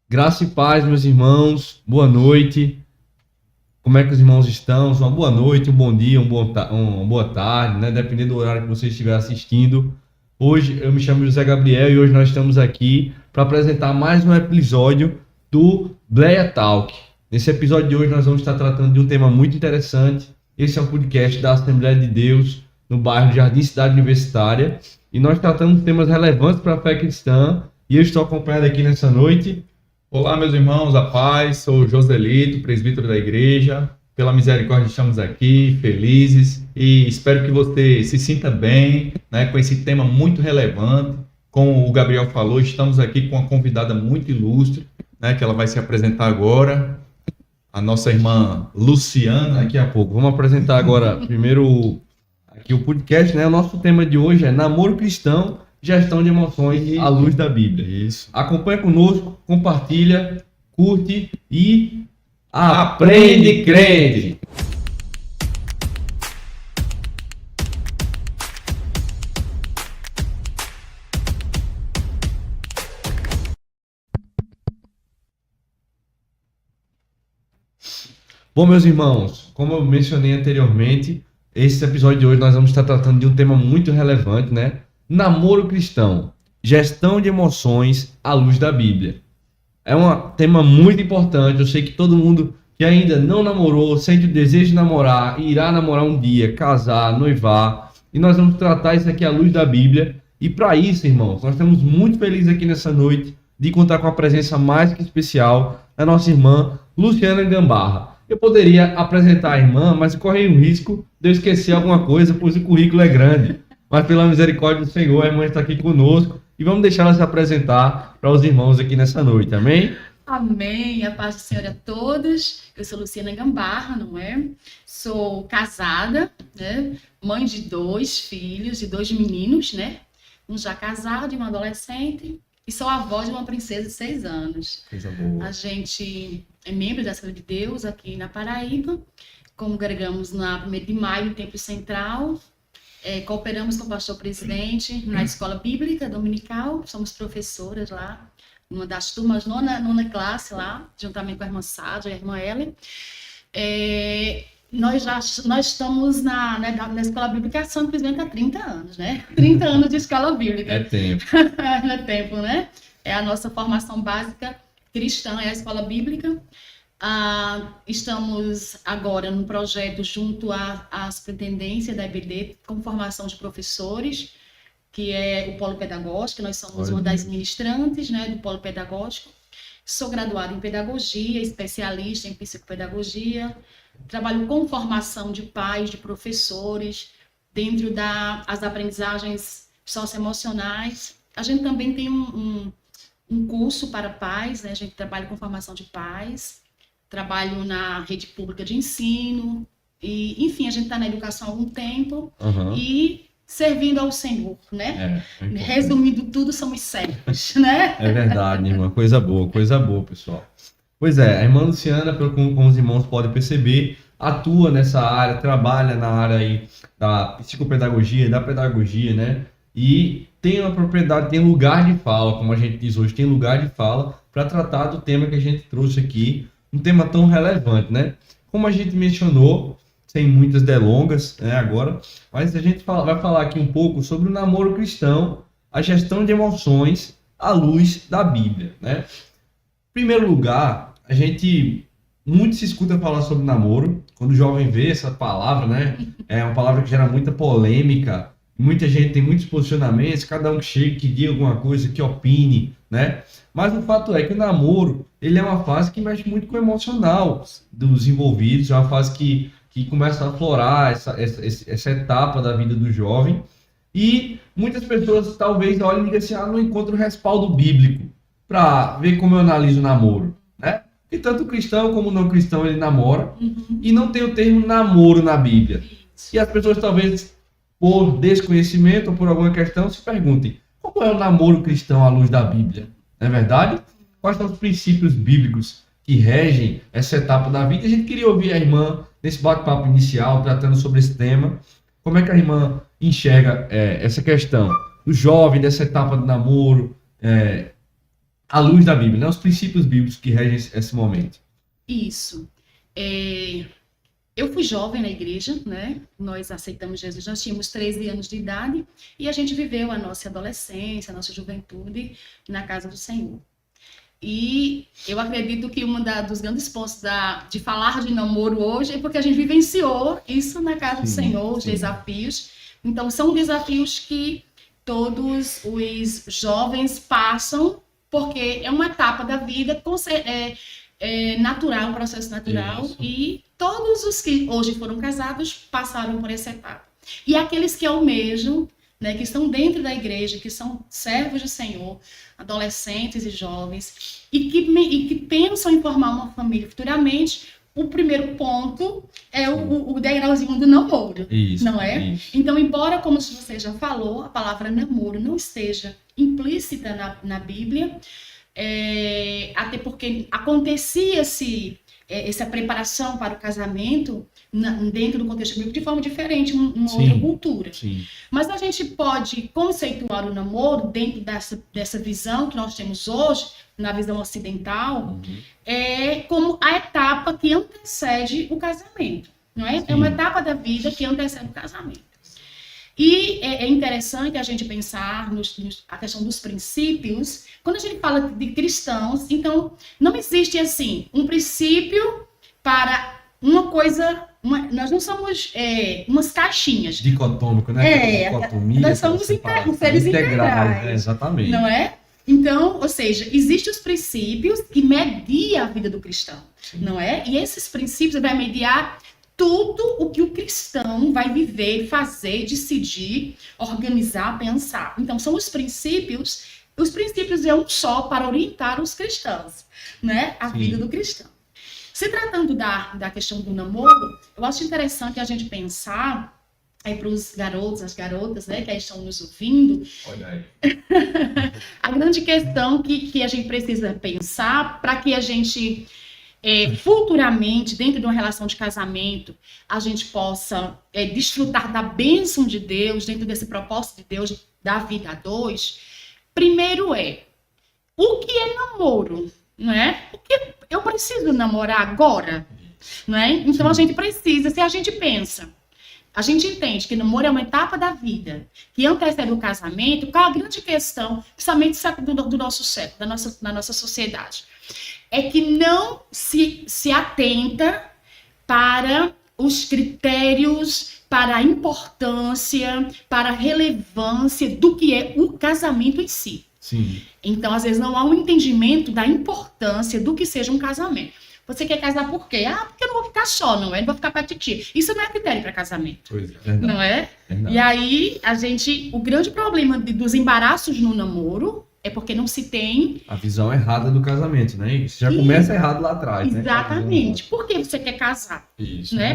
Graça e paz, meus irmãos. Boa noite. Como é que os irmãos estão? Uma boa noite, um bom dia, uma boa tarde, né? Dependendo do horário que você estiver assistindo. Hoje eu me chamo José Gabriel e hoje nós estamos aqui para apresentar mais um episódio do Bleia Talk. Nesse episódio de hoje nós vamos estar tratando de um tema muito interessante. Esse é um podcast da Assembleia de Deus no bairro Jardim Cidade Universitária e nós tratamos temas relevantes para a fé cristã. E eu estou acompanhado aqui nessa noite. Olá, meus irmãos, a paz, sou Joselito, presbítero da igreja. Pela misericórdia estamos aqui, felizes, e espero que você se sinta bem, né, com esse tema muito relevante. Como o Gabriel falou, estamos aqui com uma convidada muito ilustre, né, que ela vai se apresentar agora, a nossa irmã Luciana. Daqui a pouco. Vamos apresentar agora primeiro aqui o podcast, né? O nosso tema de hoje é Namoro Cristão, Gestão de Emoções à Luz da Bíblia. Isso. Acompanha conosco, compartilha, curte e aprende, crente! Bom, meus irmãos, como eu mencionei anteriormente, esse episódio de hoje nós vamos estar tratando de um tema muito relevante, né? Namoro cristão, gestão de emoções à luz da Bíblia. É um tema muito importante. Eu sei que todo mundo que ainda não namorou, sente o desejo de namorar, irá namorar um dia, casar, noivar. E nós vamos tratar isso aqui à luz da Bíblia. E para isso, irmãos, nós estamos muito felizes aqui nessa noite de contar com a presença mais que especial da nossa irmã Luciana Gambarra. Eu poderia apresentar a irmã, mas correi o risco de eu esquecer alguma coisa, pois o currículo é grande. Mas pela misericórdia do Senhor, a irmã está aqui conosco e vamos deixar ela se apresentar para os irmãos aqui nessa noite, amém? Amém, a paz do Senhor a todos. Eu sou Luciana Gambarra, não é? Sou casada, né? Mãe de 2 filhos, de 2 meninos, né? Um já casado e um adolescente. E sou avó de uma princesa de 6 anos. Coisa boa. A gente é membro da Assembleia de Deus aqui na Paraíba. Congregamos na 1º de maio, no Templo Central. Cooperamos com o pastor presidente na escola bíblica dominical. Somos professoras lá. Uma das turmas, nona classe lá, juntamente com a irmã Sádia e a irmã Ellen. Nós estamos na escola bíblica simplesmente há 30 anos, né? 30 anos de escola bíblica. É tempo. É tempo, né? É a nossa formação básica cristã, é a escola bíblica. Estamos agora num projeto junto à superintendência da EBD, com formação de professores, que é o Polo Pedagógico. Nós somos uma das ministrantes, né, do Polo Pedagógico. Sou graduada em Pedagogia, especialista em Psicopedagogia. Trabalho com formação de pais, de professores, dentro das aprendizagens socioemocionais. A gente também tem um curso para pais, né? A gente trabalha com formação de pais. Trabalho na rede pública de ensino. E, enfim, a gente está na educação há algum tempo. E servindo ao Senhor, né? Resumindo tudo, somos servos, né? É verdade, irmã. Coisa boa, pessoal. Pois é, a irmã Luciana, como os irmãos podem perceber, atua nessa área, trabalha na área aí da psicopedagogia, da pedagogia, né? E tem uma propriedade, tem lugar de fala, como a gente diz hoje, tem lugar de fala para tratar do tema que a gente trouxe aqui, um tema tão relevante, né? Como a gente mencionou, sem muitas delongas, né, agora, mas a gente vai falar aqui um pouco sobre o namoro cristão, a gestão de emoções à luz da Bíblia, né? Em primeiro lugar, a gente muito se escuta falar sobre namoro, quando o jovem vê essa palavra, né? É uma palavra que gera muita polêmica, muita gente tem muitos posicionamentos, cada um que chega, que diga alguma coisa, que opine, né? Mas o fato é que o namoro, ele é uma fase que mexe muito com o emocional dos envolvidos, é uma fase que começa a aflorar essa etapa da vida do jovem. E muitas pessoas talvez olhem e digam assim, não encontro respaldo bíblico para ver como eu analiso o namoro, né? E tanto cristão como não cristão ele namora, e não tem o termo namoro na Bíblia. E as pessoas talvez, por desconhecimento ou por alguma questão, se perguntem, como é o namoro cristão à luz da Bíblia? Não é verdade? Quais são os princípios bíblicos que regem essa etapa da vida? A gente queria ouvir a irmã nesse bate-papo inicial, tratando sobre esse tema. Como é que a irmã enxerga essa questão do jovem, dessa etapa do namoro, à luz da Bíblia, né? Os princípios bíblicos que regem esse momento. Isso. Eu fui jovem na igreja, né? Nós aceitamos Jesus, nós tínhamos 13 anos de idade e a gente viveu a nossa adolescência, a nossa juventude na casa do Senhor. E eu acredito que dos grandes pontos de falar de namoro hoje é porque a gente vivenciou isso na casa do Senhor, os desafios. Então, são desafios que todos os jovens passam, porque é uma etapa da vida natural, um processo natural, e todos os que hoje foram casados passaram por essa etapa. E aqueles que almejam, né, que estão dentro da igreja, que são servos do Senhor, adolescentes e jovens, e que pensam em formar uma família futuramente, o primeiro ponto é o degrauzinho do namoro, não é? Isso. Então, embora, como você já falou, a palavra namoro não esteja implícita na Bíblia, até porque acontecia-se essa preparação para o casamento dentro do contexto bíblico de forma diferente, uma outra cultura. Sim. Mas a gente pode conceituar o namoro dentro dessa visão que nós temos hoje, na visão ocidental, como a etapa que antecede o casamento, não é? Sim. É uma etapa da vida que antecede o casamento. E é interessante a gente pensar a questão dos princípios. Quando a gente fala de cristãos, então não existe assim um princípio para uma coisa. Nós não somos umas caixinhas. Dicotômico, né? Nós somos seres integrais. Exatamente. Não é? Então, ou seja, existem os princípios que mediam a vida do cristão, não é? E esses princípios vai mediar tudo o que o cristão vai viver, fazer, decidir, organizar, pensar. Então, são os princípios. Os princípios é um só para orientar os cristãos, né? A vida do cristão. Se tratando da questão do namoro, eu acho interessante a gente pensar para os garotos, as garotas, né, que aí estão nos ouvindo. Olha aí. A grande questão que a gente precisa pensar para que a gente futuramente, dentro de uma relação de casamento, a gente possa desfrutar da bênção de Deus, dentro desse propósito de Deus, da vida a dois. Primeiro o que é namoro, não é? Porque eu preciso namorar agora, não é? Então a gente precisa, se a gente pensa, a gente entende que namoro é uma etapa da vida que antecede o casamento. Qual a grande questão, principalmente do nosso século, da nossa sociedade? É que não se atenta para os critérios, para a importância, para a relevância do que é o casamento em si. Sim. Então, às vezes, não há um entendimento da importância do que seja um casamento. Você quer casar por quê? Porque eu não vou ficar só, não é? Não vou ficar pra titi. Isso não é critério para casamento. Pois é. Verdade. Não é? Verdade. E aí, o grande problema dos embaraços no namoro é porque não se tem a visão errada do casamento, né? Isso já começa errado lá atrás, né? Exatamente. Por que você quer casar? Isso. Né?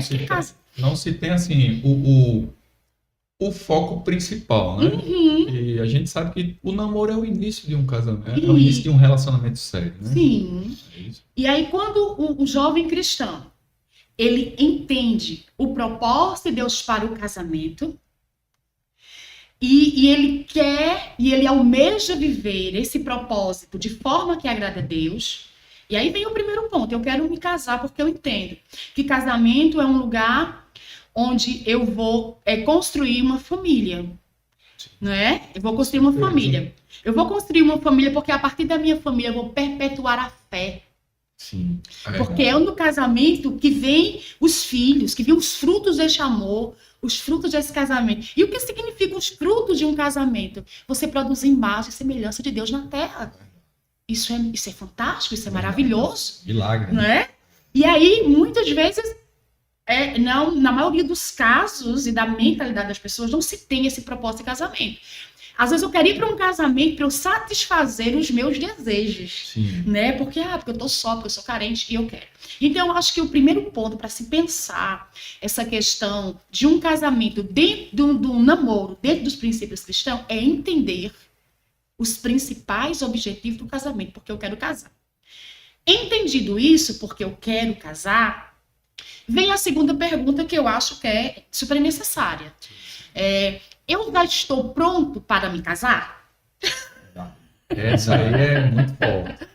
Não se tem, assim, o foco principal, né? Uhum. E a gente sabe que o namoro é o início de um casamento, é o início de um relacionamento sério, né? Sim. É isso. E aí, quando o jovem cristão, ele entende o propósito de Deus para o casamento, e ele quer, e ele almeja viver esse propósito de forma que agrada a Deus. E aí vem o primeiro ponto, eu quero me casar porque eu entendo que casamento é um lugar onde eu vou construir uma família, não é? Eu vou construir uma família. Eu vou construir uma família porque a partir da minha família eu vou perpetuar a fé. Sim. Porque é no casamento que vem os filhos, que vem os frutos deste amor, os frutos desse casamento. E o que significa os frutos de um casamento? Você produz imagem e semelhança de Deus na terra. Isso é fantástico, isso é maravilhoso. Milagre. Não é? E aí, muitas vezes, na maioria dos casos e da mentalidade das pessoas, não se tem esse propósito de casamento. Às vezes eu quero ir para um casamento para eu satisfazer os meus desejos. Sim. Né? Porque eu tô só, porque eu sou carente e eu quero. Então, eu acho que o primeiro ponto para se pensar essa questão de um casamento dentro do namoro, dentro dos princípios cristãos, é entender os principais objetivos do casamento, porque eu quero casar. Entendido isso, porque eu quero casar, vem a segunda pergunta que eu acho que é super necessária. Eu já estou pronto para me casar? Essa aí é muito forte.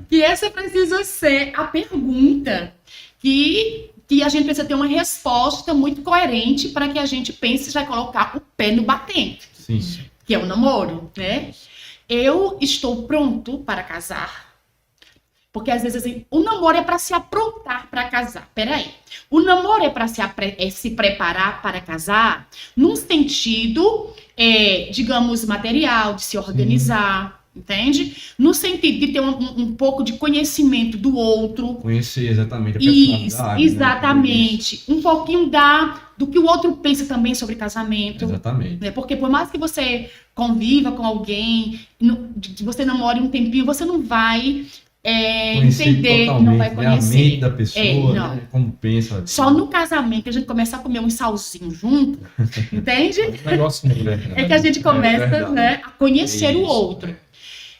Que essa precisa ser a pergunta que a gente precisa ter uma resposta muito coerente para que a gente pense e vai colocar o pé no batente, Sim. que é o namoro, né? Eu estou pronto para casar. Porque às vezes assim, o namoro é para se aprontar para casar. Peraí. O namoro é para se preparar para casar num sentido, digamos, material, de se organizar. Entende? No sentido de ter um pouco de conhecimento do outro. Conhecer exatamente a Isso, personalidade. exatamente. Um pouquinho do que o outro pensa também sobre casamento. Exatamente. Né? Porque por mais que você conviva com alguém, você namore um tempinho, você não vai entender, não vai conhecer. A mente da pessoa, não. né? Como pensa. Só no casamento que a gente começa a comer um salzinho junto, entende? Um negócio muito grande. É que a gente começa, né, a conhecer o Isso. outro.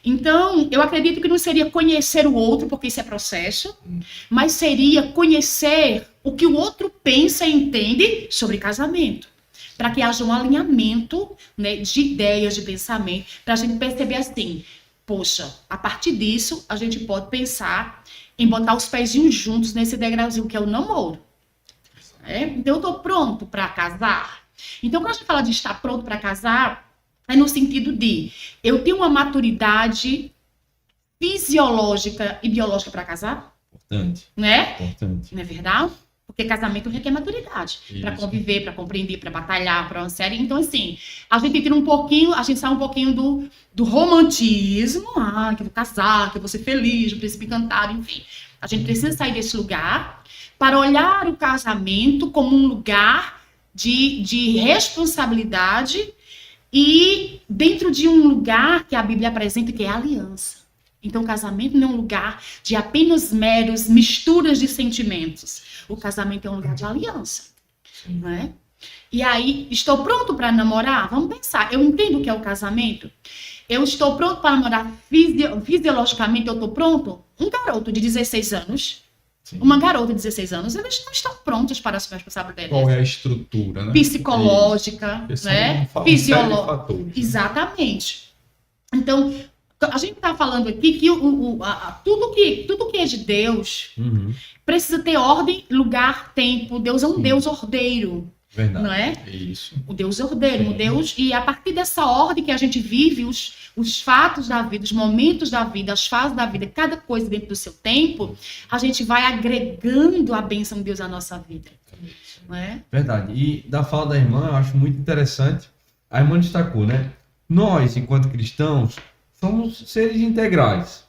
Então, eu acredito que não seria conhecer o outro, porque isso é processo, mas seria conhecer o que o outro pensa e entende sobre casamento. Para que haja um alinhamento, né, de ideias, de pensamento, para a gente perceber assim, poxa, a partir disso, a gente pode pensar em botar os pezinhos juntos nesse degrauzinho que é o namoro. Então, eu estou pronto para casar. Então, quando a gente fala de estar pronto para casar, é no sentido de eu tenho uma maturidade fisiológica e biológica para casar, Importante. né? Importante. Não é verdade? Porque casamento requer maturidade para conviver, para compreender, para batalhar, para uma série. Então, assim, a gente tira um pouquinho, a gente sai um pouquinho do romantismo, que eu vou casar, que eu vou ser feliz, o príncipe encantado, enfim. A gente precisa sair desse lugar para olhar o casamento como um lugar de responsabilidade e dentro de um lugar que a Bíblia apresenta, que é a aliança. Então, o casamento não é um lugar de apenas meros misturas de sentimentos. O casamento é um lugar de aliança. Não é? E aí, estou pronto para namorar? Vamos pensar. Eu entendo o que é o casamento. Eu estou pronto para namorar fisiologicamente, eu estou pronto? Um garoto de 16 anos, Sim. uma garota de 16 anos, eles não estão prontos para assumir a responsabilidade. Qual é a estrutura, né? Psicológica, né? Fisiológica. Exatamente. Então, a gente está falando aqui que tudo que é de Deus precisa ter ordem, lugar, tempo. Deus é um Deus ordeiro. Verdade. Não é? Isso. O Deus ordeiro, o Deus. E a partir dessa ordem que a gente vive, os fatos da vida, os momentos da vida, as fases da vida, cada coisa dentro do seu tempo, a gente vai agregando a bênção de Deus à nossa vida. Não é? Verdade. E da fala da irmã, eu acho muito interessante. A irmã destacou, né? Nós, enquanto cristãos, somos seres integrais.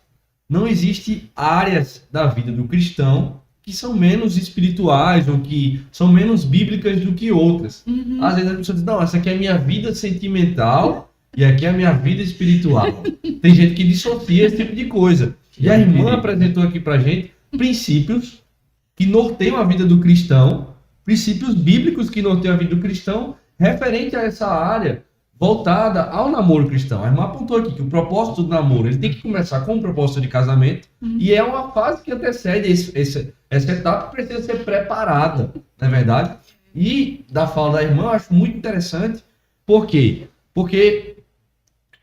Não existe áreas da vida do cristão que são menos espirituais ou que são menos bíblicas do que outras. Às vezes a pessoa diz, não, essa aqui é a minha vida sentimental e aqui é a minha vida espiritual. Tem gente que dissocia esse tipo de coisa. E a irmã apresentou aqui pra gente princípios que norteiam a vida do cristão, princípios bíblicos que norteiam a vida do cristão, referente a essa área voltada ao namoro cristão. A irmã apontou aqui que o propósito do namoro ele tem que começar com o propósito de casamento e é uma fase que antecede essa etapa que precisa ser preparada, não é verdade? E da fala da irmã eu acho muito interessante. Por quê? Porque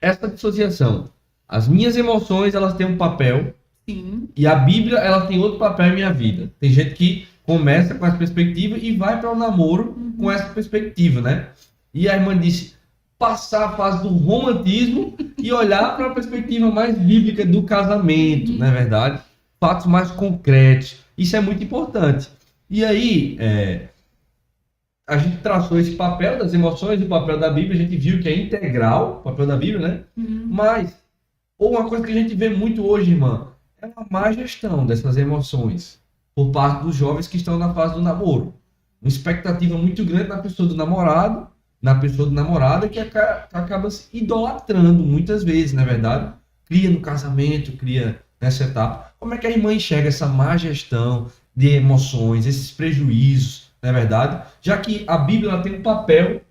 essa dissociação, as minhas emoções elas têm um papel. Sim. E a Bíblia ela tem outro papel em minha vida. Tem gente que começa com essa perspectiva e vai para o namoro com essa perspectiva, né? E a irmã disse passar a fase do romantismo e olhar para a perspectiva mais bíblica do casamento, não é verdade? Fatos mais concretos. Isso é muito importante. E aí, a gente traçou esse papel das emoções, o papel da Bíblia, a gente viu que é integral, o papel da Bíblia, né? Mas, uma coisa que a gente vê muito hoje, irmã, é uma má gestão dessas emoções por parte dos jovens que estão na fase do namoro. Uma expectativa muito grande na pessoa do namorado, na pessoa do namorado, que acaba se idolatrando muitas vezes, não é verdade? Cria no casamento, cria nessa etapa. Como é que a irmã enxerga essa má gestão de emoções, esses prejuízos, não é verdade? Já que a Bíblia ela tem um papel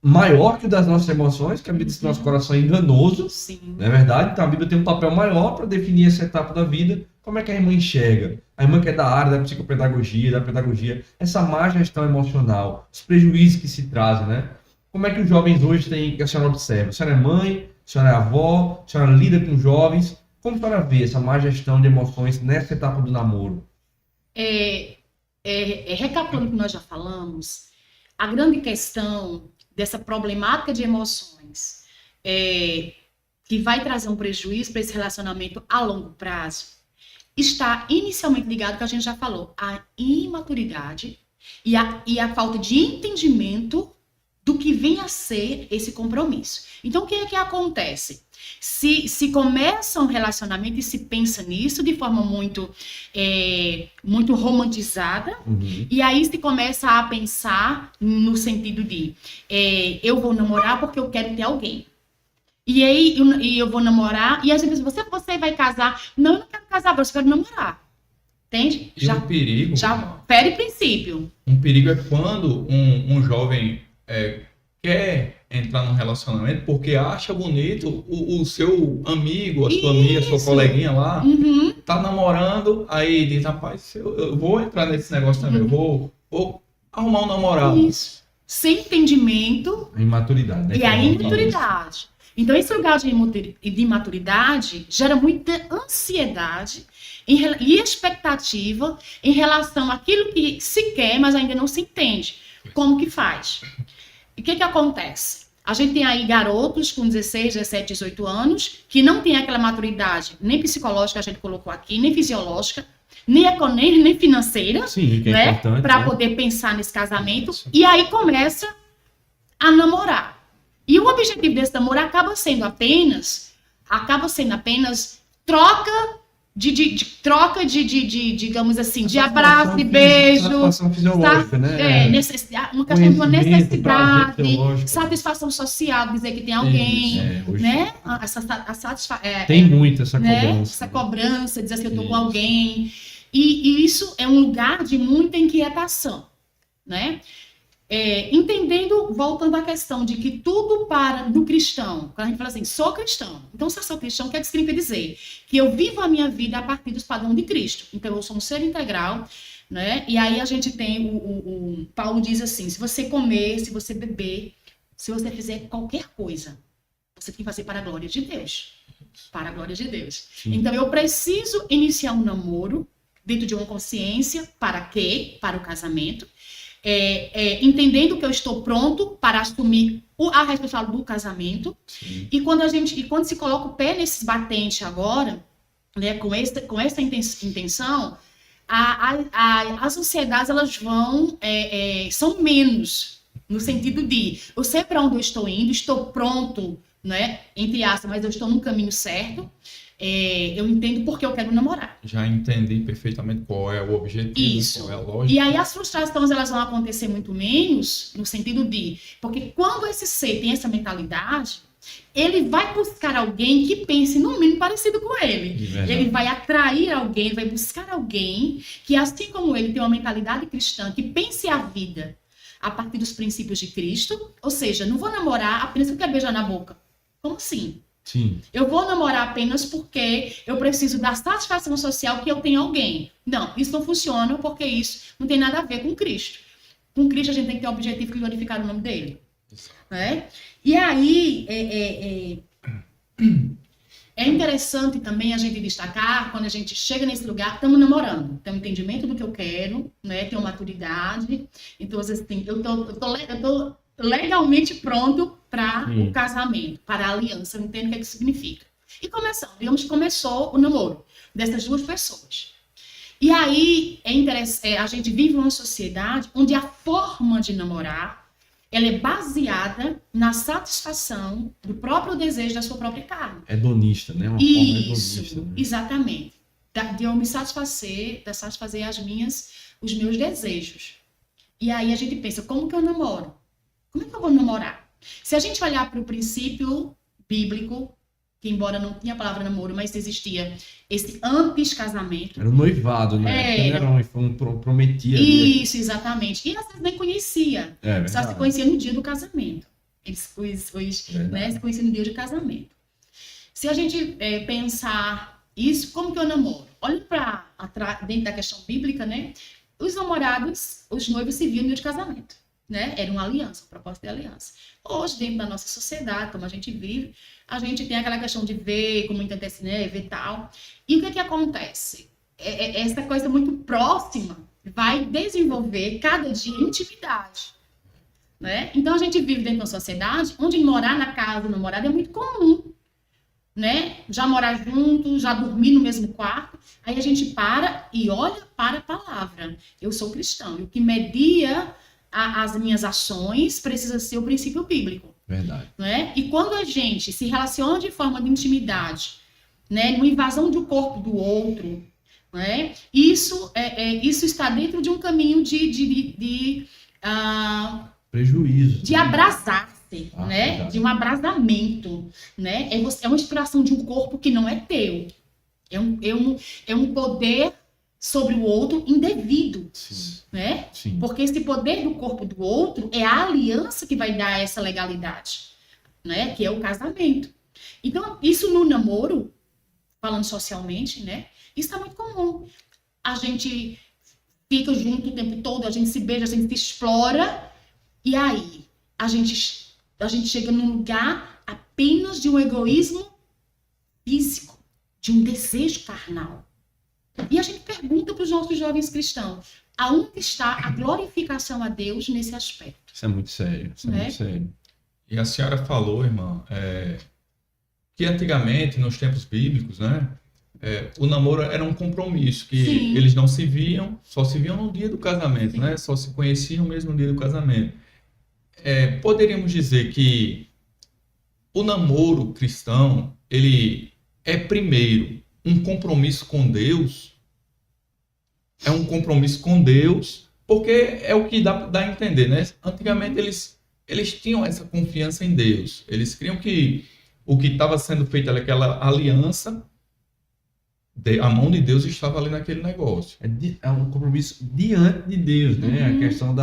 maior que o das nossas emoções, que a Bíblia diz que nosso coração é enganoso, Sim. não é verdade? Então a Bíblia tem um papel maior para definir essa etapa da vida. Como é que a irmã enxerga? A irmã que é da área da psicopedagogia, da pedagogia, essa má gestão emocional, os prejuízos que se trazem, né? Como é que os jovens hoje têm, que a senhora observa? A senhora é mãe, senhora é avó, a senhora lida com jovens. Como a senhora vê essa má gestão de emoções nessa etapa do namoro? Recapitulando o que nós já falamos, a grande questão dessa problemática de emoções que vai trazer um prejuízo para esse relacionamento a longo prazo está inicialmente ligado, que a gente já falou, à imaturidade e a falta de entendimento do que vem a ser esse compromisso. Então, o que é que acontece? Se começa um relacionamento e se pensa nisso de forma muito romantizada, e aí se começa a pensar no sentido de eu vou namorar porque eu quero ter alguém. E aí eu vou namorar, e às vezes você vai casar. Não, eu não quero casar, eu quero namorar. Entende? E um perigo. Já fere princípio. Um perigo é quando um jovem quer entrar num relacionamento porque acha bonito o seu amigo, a sua amiga, a sua coleguinha lá, tá namorando, aí diz, rapaz, eu vou entrar nesse negócio também, eu vou arrumar um namorado. Isso. Sem entendimento. A imaturidade, né? E a imaturidade. Então, esse lugar de imaturidade gera muita ansiedade e expectativa em relação àquilo que se quer, mas ainda não se entende. Como que faz? E o que acontece? A gente tem aí garotos com 16, 17, 18 anos que não tem aquela maturidade nem psicológica, a gente colocou aqui, nem fisiológica, nem financeira, sim, que é né? importante, Para né? poder pensar nesse casamento. E aí começa a namorar. E o objetivo desse namoro acaba sendo apenas troca digamos assim, de abraço, de beijo, satisfação fisiológica, né? uma questão de uma Conhecimento, prazer necessidade, fisiológico. satisfação social, dizer que tem alguém, Hoje né? tem muito essa né? cobrança. Essa cobrança, dizer assim, eu tô com alguém. E isso é um lugar de muita inquietação, né? Entendendo, voltando à questão de que tudo para do cristão, quando a gente fala assim, sou cristão, então se eu sou cristão, o que é que significa dizer? Que eu vivo a minha vida a partir dos padrões de Cristo, então eu sou um ser integral, né? E aí a gente tem, o Paulo diz assim, se você comer, se você beber, se você fizer qualquer coisa, você tem que fazer para a glória de Deus, para a glória de Deus. Sim. Então eu preciso iniciar um namoro dentro de uma consciência, para quê? Para o casamento, entendendo que eu estou pronto para assumir a responsabilidade do casamento. Sim. E quando se coloca o pé nesses batentes agora, né, com essa intenção, as ansiedades elas são menos, no sentido de eu sei para onde eu estou indo, estou pronto, né, entre aspas, mas eu estou no caminho certo. Eu entendo porque eu quero namorar. Já entendi perfeitamente qual é o objetivo, Isso. qual é a lógica. E aí as frustrações elas vão acontecer muito menos, no sentido de... Porque quando esse ser tem essa mentalidade, ele vai buscar alguém que pense no mínimo parecido com ele. Ele vai atrair alguém, ele vai buscar alguém que, assim como ele, tem uma mentalidade cristã, que pense a vida a partir dos princípios de Cristo. Ou seja, não vou namorar apenas porque quer beijar na boca. Como assim? Sim. Eu vou namorar apenas porque eu preciso da satisfação social que eu tenho alguém. Não, isso não funciona porque isso não tem nada a ver com Cristo. Com Cristo a gente tem que ter o objetivo de glorificar o nome dele. Né? E aí, é interessante também a gente destacar, quando a gente chega nesse lugar, estamos namorando. Tem um entendimento do que eu quero, né? Tem uma maturidade. Então, assim, eu tô legalmente pronto para o casamento, para a aliança. Eu entendo o que é que significa. E digamos que começou o namoro dessas duas pessoas. E aí, a gente vive uma sociedade onde a forma de namorar, ela é baseada na satisfação do próprio desejo da sua própria carne. Hedonista, né? Uma Isso, forma hedonista, né? Exatamente. De eu me satisfazer os meus desejos. E aí a gente pensa, como que eu namoro? Como é que eu vou namorar? Se a gente olhar para o princípio bíblico, que embora não tinha a palavra namoro, mas existia esse antes casamento. Era um noivado, né? Prometia. Isso, exatamente. E às vezes nem conhecia. Só se conhecia no dia do casamento. Eles né, se conheciam no dia de casamento. Se a gente pensar isso, como que eu namoro? Olha para dentro da questão bíblica, né? Os namorados, os noivos se viam no dia de casamento. né? Era uma aliança, um propósito de aliança. Hoje, dentro da nossa sociedade, como a gente vive, a gente tem aquela questão de ver com muita antecedência e tal. E o que acontece? Essa coisa muito próxima vai desenvolver cada dia intimidade, né? Então, a gente vive dentro de uma sociedade onde morar na casa do namorado é muito comum, né? Já morar junto, já dormir no mesmo quarto. Aí a gente para e olha para a palavra. Eu sou cristão. E o que media as minhas ações precisa ser o princípio bíblico. Verdade. Né? E quando a gente se relaciona de forma de intimidade, né? Numa invasão do corpo do outro, né? Isso está dentro de um caminho Prejuízo. de abrasar-se, né? Verdade. De um abrasamento, né? É uma inspiração de um corpo que não é teu. É um poder sobre o outro indevido, Sim. né? Sim. Porque esse poder do corpo do outro é a aliança que vai dar essa legalidade, né? Que é o casamento. Então, isso no namoro, falando socialmente, né? Isso é muito comum. A gente fica junto o tempo todo, a gente se beija, a gente se explora, e aí a gente chega num lugar apenas de um egoísmo físico, de um desejo carnal. E a gente pergunta para os nossos jovens cristãos, aonde está a glorificação a Deus nesse aspecto? Isso é muito sério. Isso é Né? muito sério. E a senhora falou, irmã, que antigamente, nos tempos bíblicos, né, o namoro era um compromisso, que Sim. eles não se viam, só se viam no dia do casamento, né, só se conheciam mesmo no dia do casamento. Poderíamos dizer que o namoro cristão, ele é primeiro um compromisso com Deus, é um compromisso com Deus, porque é o que dá a entender, né? Antigamente eles tinham essa confiança em Deus, eles criam que o que estava sendo feito ali, aquela aliança, a mão de Deus estava ali naquele negócio. É um compromisso diante de Deus, né? A questão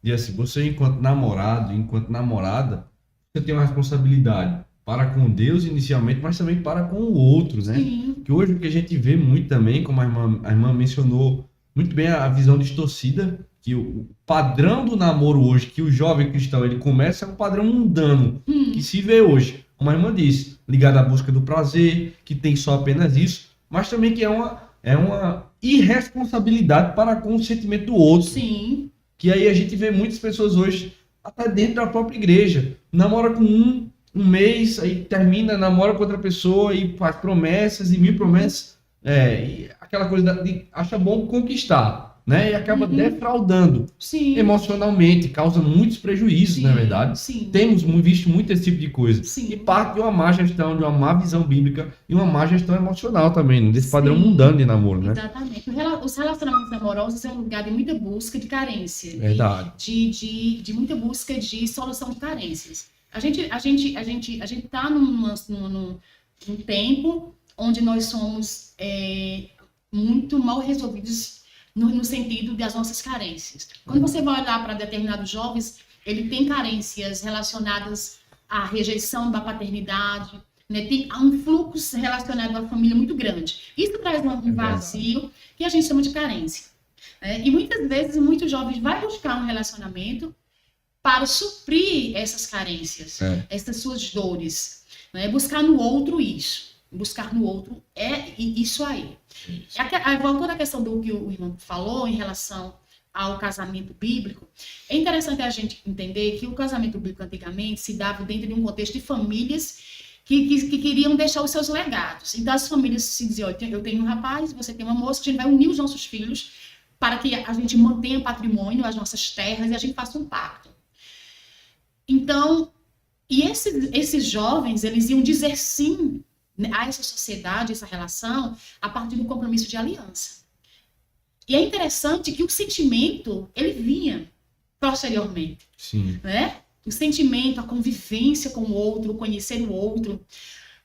de assim, você enquanto namorado, enquanto namorada, você tem uma responsabilidade para com Deus inicialmente, mas também para com o outro, né? Sim. Que hoje o que a gente vê muito também, como a irmã mencionou muito bem, a visão distorcida, que o padrão do namoro hoje, que o jovem cristão ele começa, é um padrão mundano, que se vê hoje, como a irmã disse, ligado à busca do prazer, que tem só apenas isso, mas também que é uma irresponsabilidade para com o sentimento do outro. Sim. Que aí a gente vê muitas pessoas hoje, até dentro da própria igreja, namora com um mês, aí termina, namora com outra pessoa e faz promessas e 1000 promessas, e aquela coisa de acha bom conquistar, né? E acaba defraudando Sim. emocionalmente, causa muitos prejuízos, na verdade. Sim. Temos visto muito esse tipo de coisa. Sim. E parte de uma má gestão, de uma má visão bíblica e uma má gestão emocional também, né? Desse padrão Sim. mundano de namoro, né? Exatamente. Os relacionamentos amorosos é um lugar de muita busca de carência. Verdade. De muita busca de solução de carências. A gente tá num tempo onde nós somos muito mal resolvidos no sentido das nossas carências. Quando você vai olhar para determinados jovens, ele tem carências relacionadas à rejeição da paternidade, né? Tem um fluxo relacionado à família muito grande. Isso traz um vazio que a gente chama de carência. E muitas vezes, muitos jovens vão buscar um relacionamento para suprir essas carências, essas suas dores, né? Buscar no outro isso. Buscar no outro isso aí. Voltando à questão do que o irmão falou em relação ao casamento bíblico, é interessante a gente entender que o casamento bíblico antigamente se dava dentro de um contexto de famílias que queriam deixar os seus legados. Então as famílias se diziam, eu tenho um rapaz, você tem uma moça, a gente vai unir os nossos filhos para que a gente mantenha o patrimônio, as nossas terras e a gente faça um pacto. Então, esses jovens, eles iam dizer sim a essa sociedade, essa relação, a partir do compromisso de aliança. E é interessante que o sentimento, ele vinha posteriormente. Sim. Né? O sentimento, a convivência com o outro, o conhecer o outro.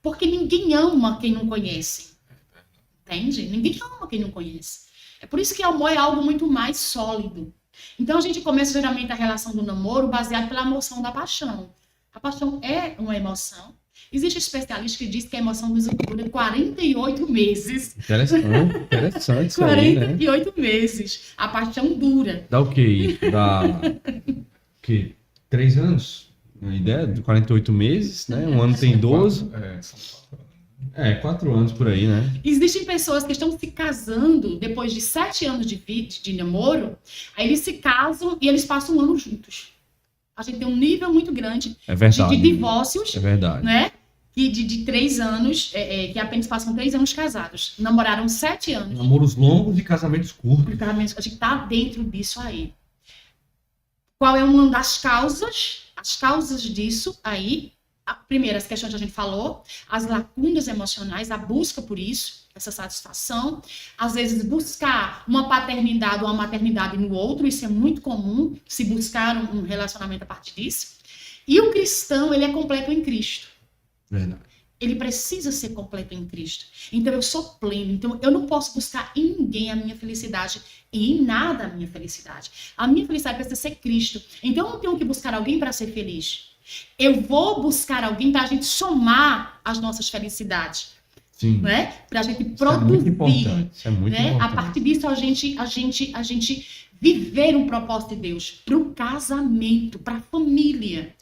Porque ninguém ama quem não conhece. Entende? Ninguém ama quem não conhece. É por isso que o amor é algo muito mais sólido. Então a gente começa geralmente a relação do namoro baseado pela emoção da paixão. A paixão é uma emoção. Existe especialista que diz que a emoção dura 48 meses. Interessante isso aí, né? 48 meses. A paixão dura. Dá o quê? quê? 3 anos? Uma ideia? De 48 meses, né? Um ano tem 12. São 4 anos por aí, né? Existem pessoas que estão se casando depois de 7 anos de namoro, aí eles se casam e eles passam um ano juntos. A gente tem um nível muito grande É verdade. de divórcios, É verdade. né? Que de 3 anos, que apenas passam 3 anos casados. Namoraram 7 anos. Namoros longos e casamentos curtos. A gente está dentro disso aí. Qual é uma das causas? As causas disso aí, a primeira, as questões que a gente falou, as lacunas emocionais, a busca por isso, essa satisfação. Às vezes, buscar uma paternidade ou uma maternidade no outro, isso é muito comum, se buscar um relacionamento a partir disso. E o cristão, ele é completo em Cristo. Verdade. Ele precisa ser completo em Cristo. Então, eu sou pleno. Então, eu não posso buscar em ninguém a minha felicidade e em nada a minha felicidade. A minha felicidade precisa ser Cristo. Então, eu não tenho que buscar alguém para ser feliz. Eu vou buscar alguém para a gente somar as nossas felicidades. Sim. Né? Para a gente Isso é muito produzir. importante. Isso é muito Né? importante. A partir disso, a gente viver um propósito de Deus para o casamento, para a família.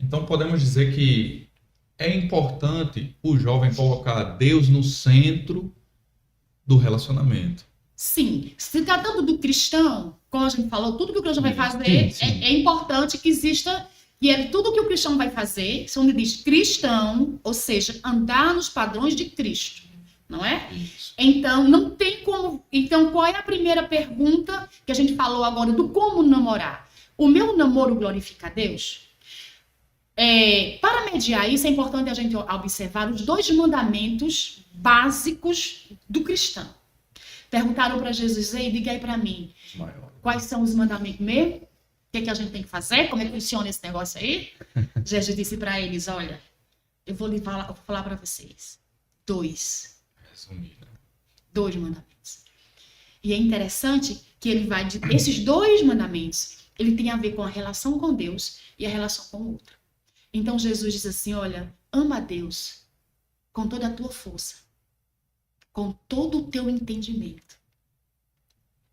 Então podemos dizer que é importante o jovem colocar Deus no centro do relacionamento. Sim, se tratando do cristão, como a gente falou, tudo que o cristão vai fazer Sim. é importante que exista, tudo que o cristão vai fazer, se onde diz cristão, ou seja, andar nos padrões de Cristo, não é? Isso. Então, não tem como. Então, qual é a primeira pergunta que a gente falou agora do como namorar? O meu namoro glorifica a Deus? Para mediar isso, é importante a gente observar os 2 mandamentos básicos do cristão. Perguntaram para Jesus, diga aí para mim, quais são os mandamentos mesmo? O que a gente tem que fazer? Como é que funciona esse negócio aí? Jesus disse para eles, olha, eu vou falar para vocês. 2 mandamentos. E é interessante que ele vai esses 2 mandamentos, ele tem a ver com a relação com Deus e a relação com o outro. Então Jesus diz assim, olha, ama a Deus com toda a tua força, com todo o teu entendimento.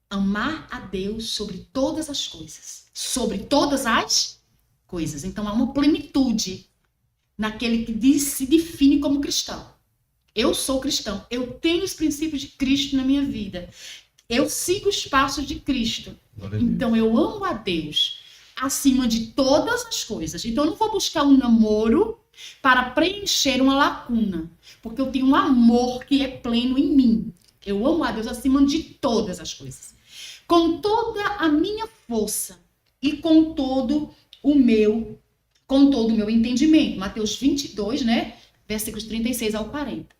Amar a Deus sobre todas as coisas. Sobre todas as coisas. Então há uma plenitude naquele que se define como cristão. Eu sou cristão. Eu tenho os princípios de Cristo na minha vida. Eu sigo os passos de Cristo. Então eu amo a Deus acima de todas as coisas. Então eu não vou buscar um namoro para preencher uma lacuna. Porque eu tenho um amor que é pleno em mim. Eu amo a Deus acima de todas as coisas. Com toda a minha força e com todo o meu entendimento. Mateus 22, né? Versículos 36 ao 40.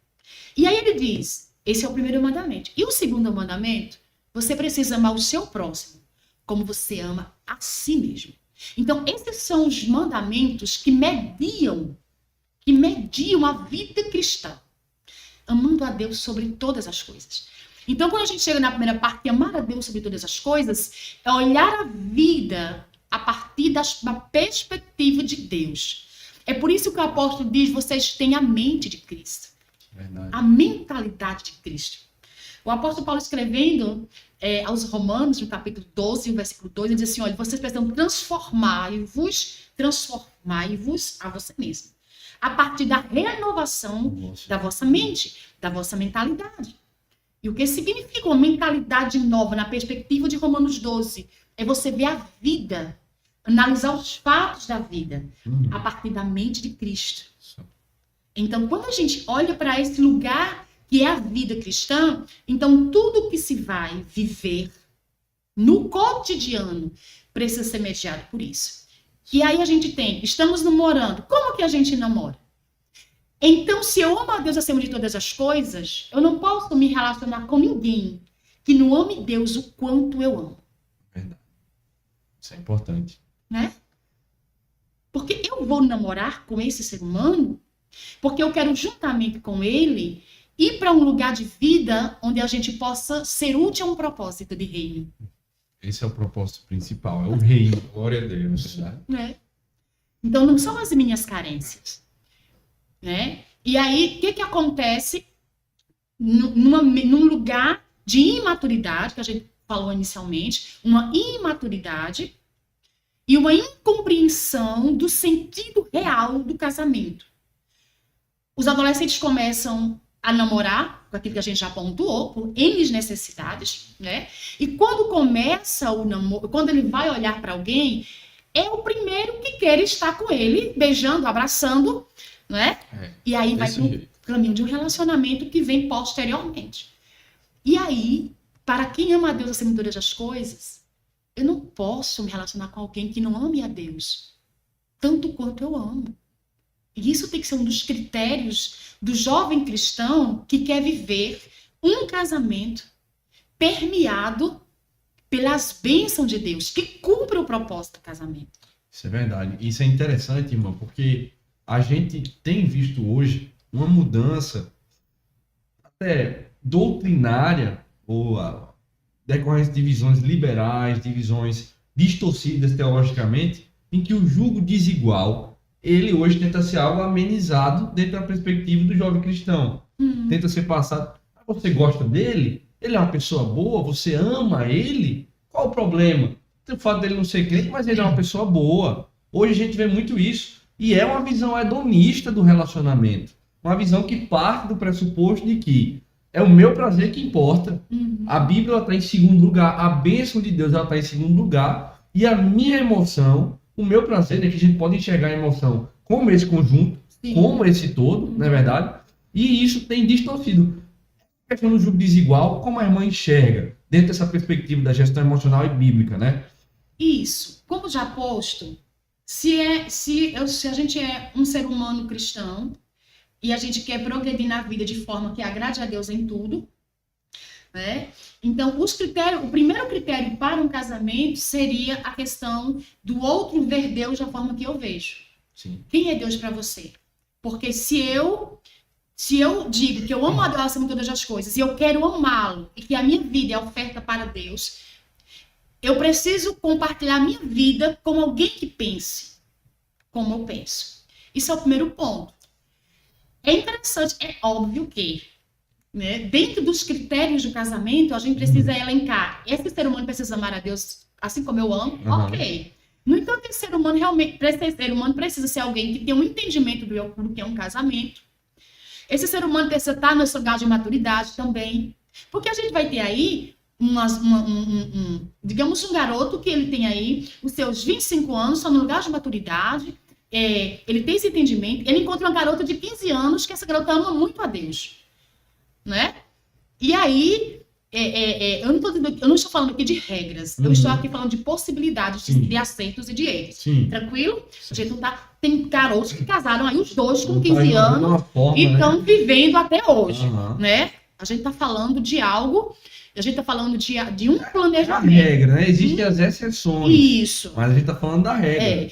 E aí ele diz, esse é o primeiro mandamento. E o segundo mandamento, você precisa amar o seu próximo como você ama a si mesmo. Então, esses são os mandamentos que mediam a vida cristã. Amando a Deus sobre todas as coisas. Então, quando a gente chega na primeira parte, amar a Deus sobre todas as coisas, é olhar a vida a partir da perspectiva de Deus. É por isso que o apóstolo diz, vocês têm a mente de Cristo. Verdade. A mentalidade de Cristo. O apóstolo Paulo escrevendo aos Romanos, no capítulo 12, no versículo 2, ele diz assim, olha, vocês precisam transformar-vos a você mesmo. A partir da renovação da vossa mente, da vossa mentalidade. E o que significa uma mentalidade nova na perspectiva de Romanos 12? É você ver a vida, analisar os fatos da vida a partir da mente de Cristo. Então, quando a gente olha para esse lugar que é a vida cristã, então tudo que se vai viver no cotidiano precisa ser mediado por isso. E aí a gente estamos namorando. Como que a gente namora? Então, se eu amo a Deus acima de todas as coisas, eu não posso me relacionar com ninguém que não ame Deus o quanto eu amo. Verdade. Isso é importante. Né? Porque eu vou namorar com esse ser humano porque eu quero, juntamente com ele, ir para um lugar de vida onde a gente possa ser útil a um propósito de reino. Esse é o propósito principal, é o reino. Glória a Deus. Né? Então, não são as minhas carências. Né? E aí, o que acontece num lugar de imaturidade, que a gente falou inicialmente, uma imaturidade, e uma incompreensão do sentido real do casamento. Os adolescentes começam a namorar, com aquilo que a gente já pontuou, por N necessidades, né? E quando começa o namoro, quando ele vai olhar para alguém, é o primeiro que quer estar com ele, beijando, abraçando, né? E aí vai para o caminho de um relacionamento que vem posteriormente. E aí, para quem ama a Deus acima de todas as coisas, eu não posso me relacionar com alguém que não ame a Deus tanto quanto eu amo. E isso tem que ser um dos critérios do jovem cristão que quer viver um casamento permeado pelas bênçãos de Deus, que cumpre o propósito do casamento. Isso é verdade. Isso é interessante, irmão, porque a gente tem visto hoje uma mudança até doutrinária, ou decorrência de visões liberais, de visões distorcidas teologicamente, em que o julgo desigual, ele hoje tenta ser algo amenizado dentro da perspectiva do jovem cristão. Tenta ser passado. Você gosta dele? Ele é uma pessoa boa? Você ama ele? Qual o problema? Tem o fato dele não ser crente, mas ele é uma pessoa boa. Hoje a gente vê muito isso. E é uma visão hedonista do relacionamento. Uma visão que parte do pressuposto de que é o meu prazer que importa. A Bíblia está em segundo lugar. A bênção de Deus está em segundo lugar. E a minha emoção, o meu prazer, né, que a gente pode enxergar a emoção como esse conjunto, sim, como esse todo, não é verdade? E isso tem distorcido. A questão do julgo desigual, como a irmã enxerga dentro dessa perspectiva da gestão emocional e bíblica, né? Isso. Como já posto, se a gente é um ser humano cristão e a gente quer progredir na vida de forma que agrade a Deus em tudo, né? Então, o primeiro critério para um casamento seria a questão do outro ver Deus da forma que eu vejo. Sim. Quem é Deus para você? Porque se eu digo que eu amo a Deus acima de todas as coisas e eu quero amá-lo e que a minha vida é oferta para Deus, eu preciso compartilhar a minha vida com alguém que pense como eu penso. Isso é o primeiro ponto. É interessante, é óbvio que, né, dentro dos critérios do casamento, a gente precisa elencar. Esse ser humano precisa amar a Deus assim como eu amo, ok. No entanto, esse ser humano precisa ser alguém que tenha um entendimento do que é um casamento. Esse ser humano precisa estar no seu lugar de maturidade também. Porque a gente vai ter aí, digamos, um garoto que ele tem aí os seus 25 anos, só no lugar de maturidade, ele tem esse entendimento, ele encontra uma garota de 15 anos, que essa garota ama muito a Deus. Né? E aí, eu não estou falando aqui de regras, eu estou aqui falando de possibilidades de acertos e de erros. Sim. Tranquilo? A gente não tá. Tem garotos que casaram aí os dois com 15 anos e estão vivendo até hoje. Né? A gente está falando de algo, a gente está falando de um planejamento. A regra, né? Existem as exceções. Isso. Mas a gente está falando da regra.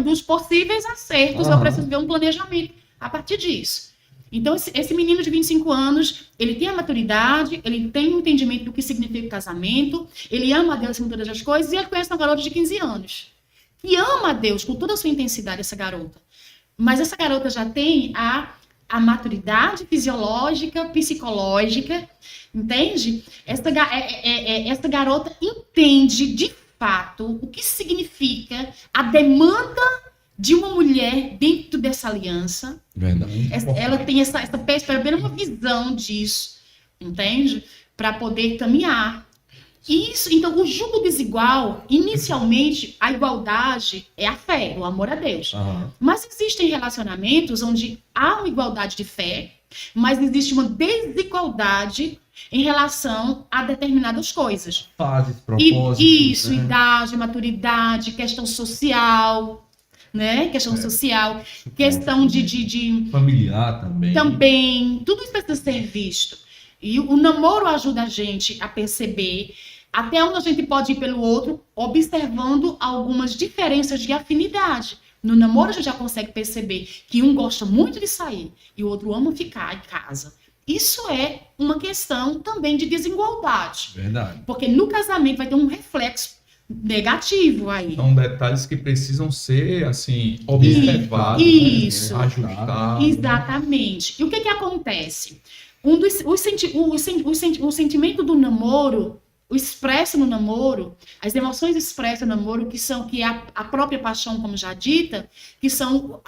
Dos possíveis acertos, eu preciso ver um planejamento a partir disso. Então, esse menino de 25 anos, ele tem a maturidade, ele tem o entendimento do que significa o casamento, ele ama a Deus acima de todas as coisas, e ele conhece uma garota de 15 anos. E ama a Deus com toda a sua intensidade, essa garota. Mas essa garota já tem a maturidade fisiológica, psicológica, entende? Essa garota entende, de fato, o que significa a demanda de uma mulher dentro dessa aliança. Verdade. Ela tem essa perspectiva, uma visão disso, entende? Para poder caminhar. Isso, então, o julgo desigual, inicialmente, a igualdade é a fé, o amor a Deus. Mas existem relacionamentos onde há uma igualdade de fé, mas existe uma desigualdade em relação a determinadas coisas. Fases, propósitos. Né? Idade, maturidade, questão social, né? Questão social, questão de familiar também. Também, tudo isso precisa ser visto. E o namoro ajuda a gente a perceber até onde a gente pode ir pelo outro, observando algumas diferenças de afinidade. No namoro a gente já consegue perceber que um gosta muito de sair e o outro ama ficar em casa. Isso é uma questão também de desigualdade. Verdade. Porque no casamento vai ter um reflexo negativo aí. São detalhes que precisam ser, assim, observados. Isso. Né? Ajustados. Exatamente. E o que acontece? O sentimento do namoro, o expresso no namoro, as emoções expressas no namoro, que é a própria paixão, como já dita, que são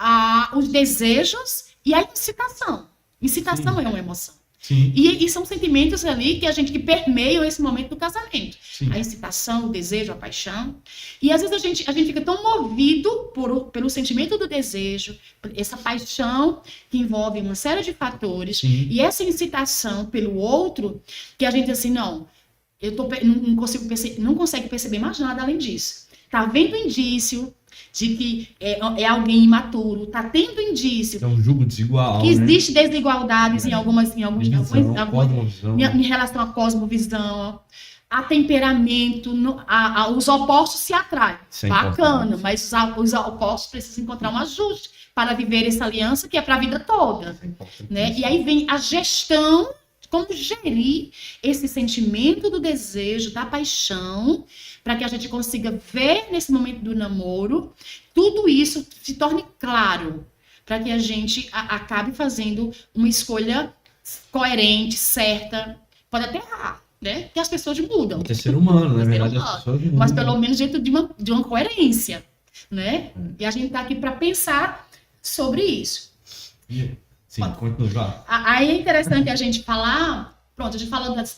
os desejos e a incitação. Incitação Sim. é uma emoção. Sim. E são sentimentos ali que permeiam esse momento do casamento. Sim. A incitação, o desejo, a paixão. E às vezes a gente fica tão movido pelo sentimento do desejo, essa paixão que envolve uma série de fatores, Sim. e essa incitação pelo outro, que a gente assim, não consegue perceber mais nada além disso. Tá vendo indício de que é alguém imaturo, tá tendo indício É um jugo desigual, que né? existe desigualdades em alguns Cosmovisão. em relação à cosmovisão, a temperamento, os opostos se atraem. Isso é Bacana, importante. mas os opostos precisam encontrar um ajuste para viver essa aliança que é para a vida toda. Isso é importante. Né? E aí vem a gestão, como gerir esse sentimento do desejo, da paixão, para que a gente consiga ver nesse momento do namoro, tudo isso se torne claro, para que a gente acabe fazendo uma escolha coerente, certa. Pode até errar, né? Porque as pessoas mudam. É ser humano, na Ser verdade, humano. as pessoas Mas mudam. pelo menos dentro de uma coerência, né? E a gente está aqui para pensar sobre isso. Sim, continua já. Aí é interessante a gente falar, pronto, a gente falou das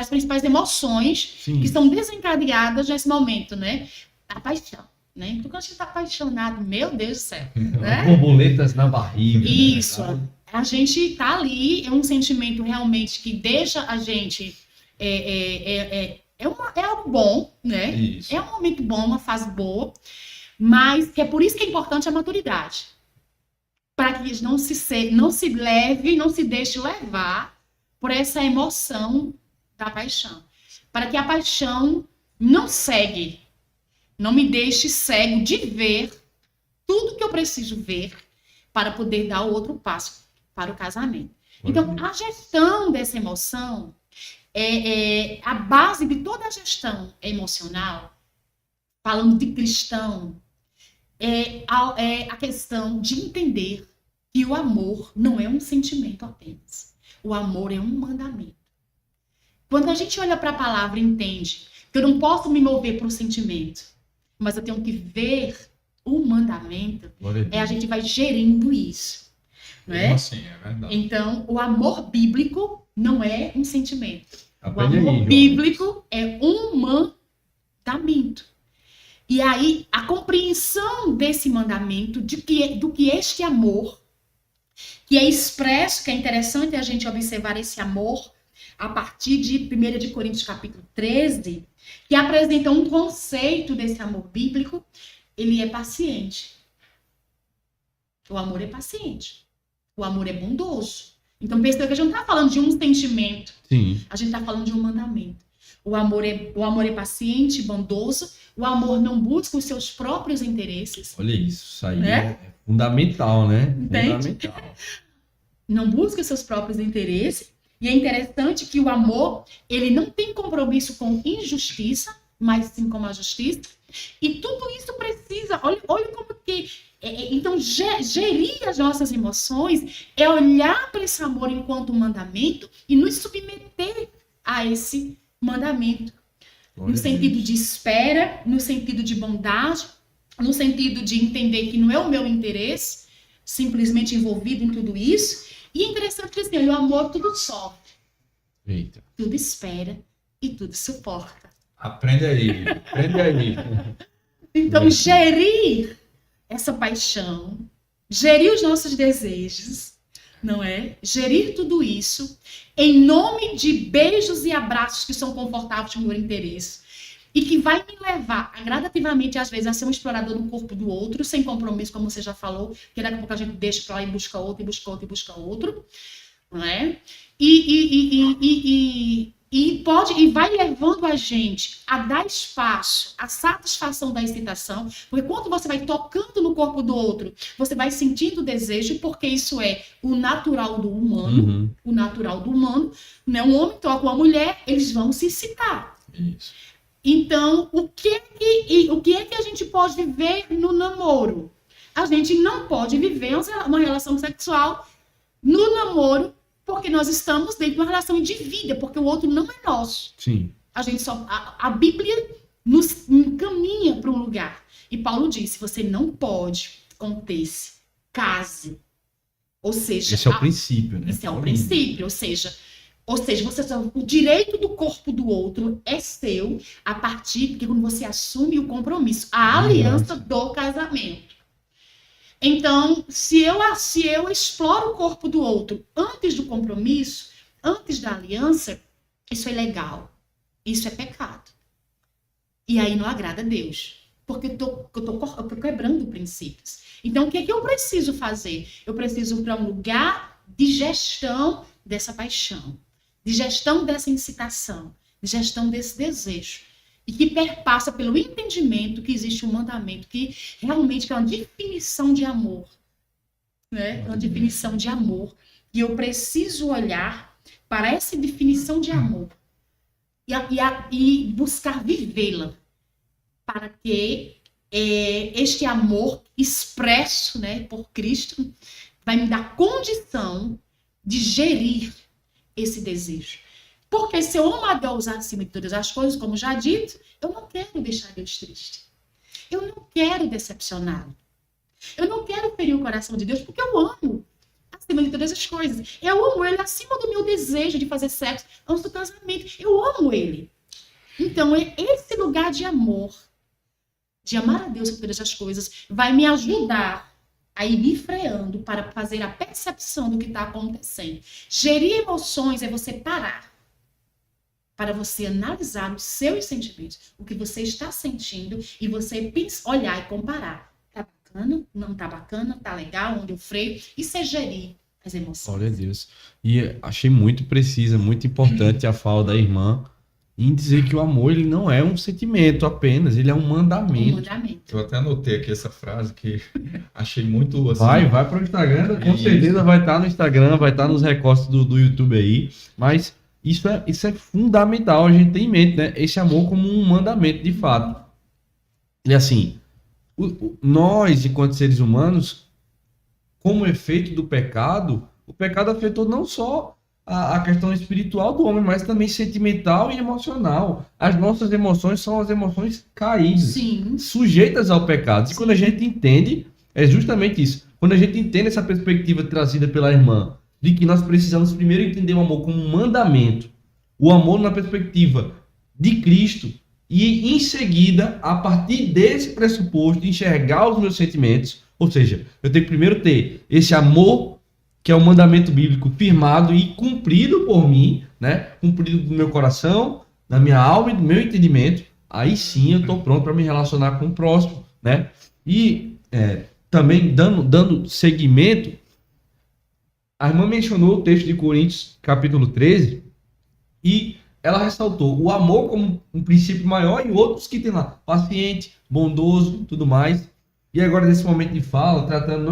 principais emoções Sim. que são desencadeadas nesse momento, né? A paixão, né? Então, quando a gente está apaixonado, meu Deus do céu, né? Borboletas na barriga. Isso. Né? A gente tá ali, é um sentimento realmente que deixa a gente... É algo bom, né? Isso. É um momento bom, uma fase boa, mas que é por isso que é importante a maturidade. Para que a gente não se deixe levar por essa emoção da paixão. Para que a paixão não me deixe cego de ver tudo que eu preciso ver para poder dar o outro passo para o casamento. Então, a gestão dessa emoção a base de toda a gestão emocional, falando de cristão, é a questão de entender que o amor não é um sentimento apenas. O amor é um mandamento. Quando a gente olha para a palavra e entende que eu não posso me mover para o sentimento, mas eu tenho que ver o mandamento, a gente vai gerindo isso. Não é? Assim, é verdade. Então, o amor bíblico não é um sentimento. Aprende O amor aí, bíblico é um mandamento. E aí, a compreensão desse mandamento, do que este amor, que é expresso, que é interessante a gente observar esse amor a partir de 1 de Coríntios capítulo 13, que apresenta um conceito desse amor bíblico, ele é paciente. O amor é paciente. O amor é bondoso. Então, perceba que a gente não está falando de um sentimento. Sim. A gente está falando de um mandamento. O amor é paciente, bondoso. O amor não busca os seus próprios interesses. Olha isso aí Né? é fundamental, né? Entende? Fundamental. Não busca os seus próprios interesses. E é interessante que o amor, ele não tem compromisso com injustiça, mas sim com a justiça. E tudo isso precisa... Olha como que... Então, gerir as nossas emoções é olhar para esse amor enquanto um mandamento e nos submeter a esse mandamento. No sentido de espera, no sentido de bondade, no sentido de entender que não é o meu interesse, simplesmente envolvido em tudo isso. E é interessante que assim, o amor tudo sofre, Eita. tudo espera e tudo suporta. Aprende aí. Então, gerir essa paixão, gerir os nossos desejos, não é? Gerir tudo isso em nome de beijos e abraços que são confortáveis com o meu interesse e que vai me levar gradativamente, às vezes, a ser um explorador do corpo do outro, sem compromisso, como você já falou, que daqui a pouco a gente deixa pra lá e busca outro, e busca outro, e busca outro, não é? E vai levando a gente a dar espaço, a satisfação da excitação, porque quando você vai tocando no corpo do outro, você vai sentindo desejo, porque isso é o natural do humano, Uhum. o natural do humano, né? Um homem toca uma mulher, eles vão se excitar. Isso. Então, o que é que a gente pode viver no namoro? A gente não pode viver uma relação sexual no namoro, porque nós estamos dentro de uma relação de vida, porque o outro não é nosso. Sim. a Bíblia nos encaminha para um lugar. E Paulo disse, você não pode conter-se, case. Ou seja, Esse é o princípio, né? esse é o princípio, ou seja, o direito do corpo do outro é seu a partir de quando você assume o compromisso, a aliança do casamento. Então, se eu exploro o corpo do outro antes do compromisso, antes da aliança, isso é ilegal, isso é pecado. E aí não agrada a Deus, porque eu tô quebrando princípios. Então, o que é que eu preciso fazer? Eu preciso ir para um lugar de gestão dessa paixão, de gestão dessa incitação, de gestão desse desejo. E que perpassa pelo entendimento que existe um mandamento que realmente é uma definição de amor. Né? Uma definição de amor. E eu preciso olhar para essa definição de amor e buscar vivê-la. Para que este amor expresso, né, por Cristo vai me dar condição de gerir esse desejo. Porque se eu amo a Deus acima de todas as coisas, como já dito, eu não quero deixar Deus triste. Eu não quero decepcioná-lo. Eu não quero ferir o coração de Deus, porque eu amo acima de todas as coisas. Eu amo Ele acima do meu desejo de fazer sexo antes do casamento. Eu amo Ele. Então, esse lugar de amor, de amar a Deus sobre todas as coisas, vai me ajudar a ir me freando para fazer a percepção do que está acontecendo. Gerir emoções é você parar para você analisar os seus sentimentos, o que você está sentindo e você olhar e comparar. Tá bacana? Não tá bacana? Tá legal? Onde eu freio? Isso é gerir as emoções. Glória a Deus. E achei muito precisa, muito importante a fala da irmã em dizer que o amor ele não é um sentimento apenas, ele é um mandamento. Um mandamento. Eu até anotei aqui essa frase que achei muito assim. Vai para o Instagram, com Isso. certeza vai estar no Instagram, vai estar nos recortes do YouTube aí, mas isso é fundamental a gente ter em mente, né? Esse amor como um mandamento de fato. E assim, nós, enquanto seres humanos, como efeito do pecado, o pecado afetou não só a questão espiritual do homem, mas também sentimental e emocional. As nossas emoções são as emoções caídas, Sim. sujeitas ao pecado. E quando a gente entende, é justamente isso. Quando a gente entende essa perspectiva trazida pela irmã, de que nós precisamos primeiro entender o amor como um mandamento, o amor na perspectiva de Cristo, e em seguida, a partir desse pressuposto, enxergar os meus sentimentos, ou seja, eu tenho que primeiro ter esse amor, que é o mandamento bíblico firmado e cumprido por mim, né? Cumprido do meu coração, da minha alma e do meu entendimento, aí sim eu estou pronto para me relacionar com o próximo, né? E também dando seguimento, a irmã mencionou o texto de Coríntios, capítulo 13, e ela ressaltou o amor como um princípio maior e outros que tem lá, paciente, bondoso, tudo mais. E agora, nesse momento de fala, tratando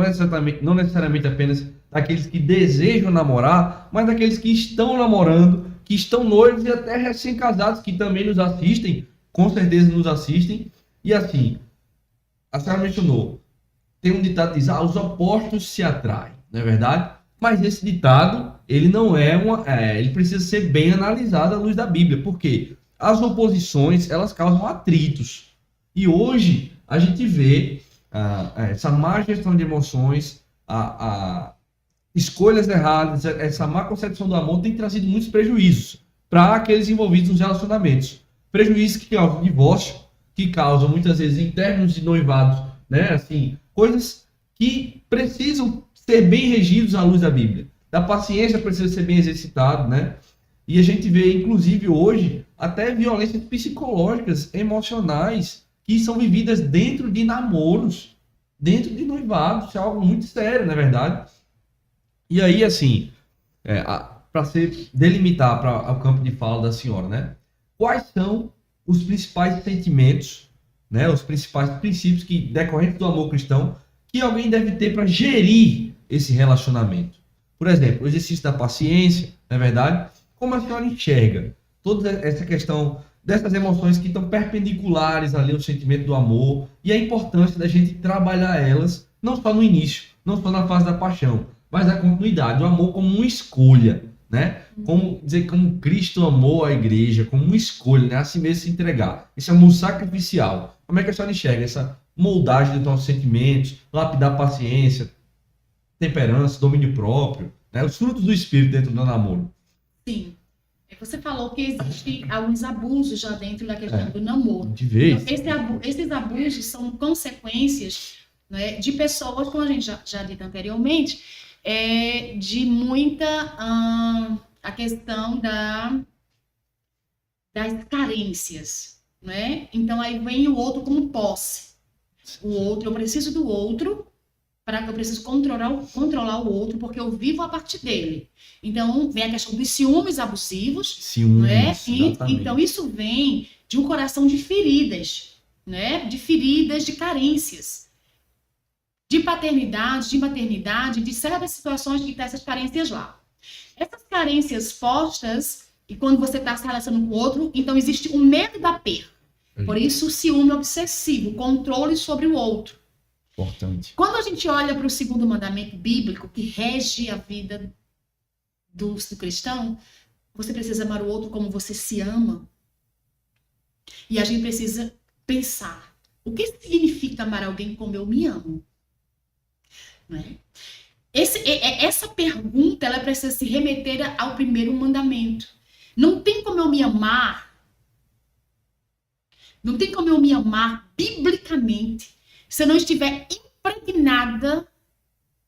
não necessariamente apenas daqueles que desejam namorar, mas daqueles que estão namorando, que estão noivos e até recém-casados, que também nos assistem, com certeza nos assistem. E assim, a senhora mencionou, tem um ditado que diz, os opostos se atraem, não é verdade? Mas esse ditado, ele não ele precisa ser bem analisado à luz da Bíblia, porque as oposições, elas causam atritos. E hoje, a gente vê essa má gestão de emoções, escolhas erradas, essa má concepção do amor tem trazido muitos prejuízos para aqueles envolvidos nos relacionamentos. Prejuízos que causam divórcio, que causam muitas vezes em términos de noivados, né? Assim, coisas que precisam ser bem regidos à luz da Bíblia. Da paciência precisa ser bem exercitado, né? E a gente vê, inclusive, hoje, até violências psicológicas, emocionais, que são vividas dentro de namoros, dentro de noivados. Isso é algo muito sério, não é verdade? E aí, assim, para delimitar para o campo de fala da senhora, né? Quais são os principais sentimentos, né? Os principais princípios decorrentes do amor cristão que alguém deve ter para gerir esse relacionamento? Por exemplo, o exercício da paciência, não é verdade? Como a senhora enxerga toda essa questão dessas emoções que estão perpendiculares ali ao sentimento do amor e a importância da gente trabalhar elas, não só no início, não só na fase da paixão, mas na continuidade, o amor como uma escolha, né? Como dizer como Cristo amou a igreja, como uma escolha, né? A si mesmo se entregar. Esse amor sacrificial. Como é que a senhora enxerga essa moldagem dos nossos sentimentos, lapidar a paciência, temperança, domínio próprio, né? Os frutos do Espírito dentro do namoro. Sim. Você falou que existem alguns abusos já dentro da questão do namoro. De vez. Então, esses abusos são consequências, né, de pessoas, como a gente já disse anteriormente, de muita a questão das carências, né? Então aí vem o outro como posse. O outro, eu preciso do outro para que eu preciso controlar o outro, porque eu vivo a partir dele. Então vem a questão dos ciúmes abusivos, Ciúmes, né? exatamente. Então isso vem de um coração de feridas, né? De feridas, de carências. De paternidade, de maternidade, de certas situações que tem essas carências lá. Essas carências postas, e quando você está se relacionando com o outro, então existe o medo da perda. Por isso o ciúme obsessivo, o controle sobre o outro. Importante. Quando a gente olha para o segundo mandamento bíblico, que rege a vida do cristão, você precisa amar o outro como você se ama. E a gente precisa pensar, o que significa amar alguém como eu me amo? Né? Essa pergunta, ela precisa se remeter ao primeiro mandamento. Não tem como eu me amar, biblicamente, se eu não estiver impregnada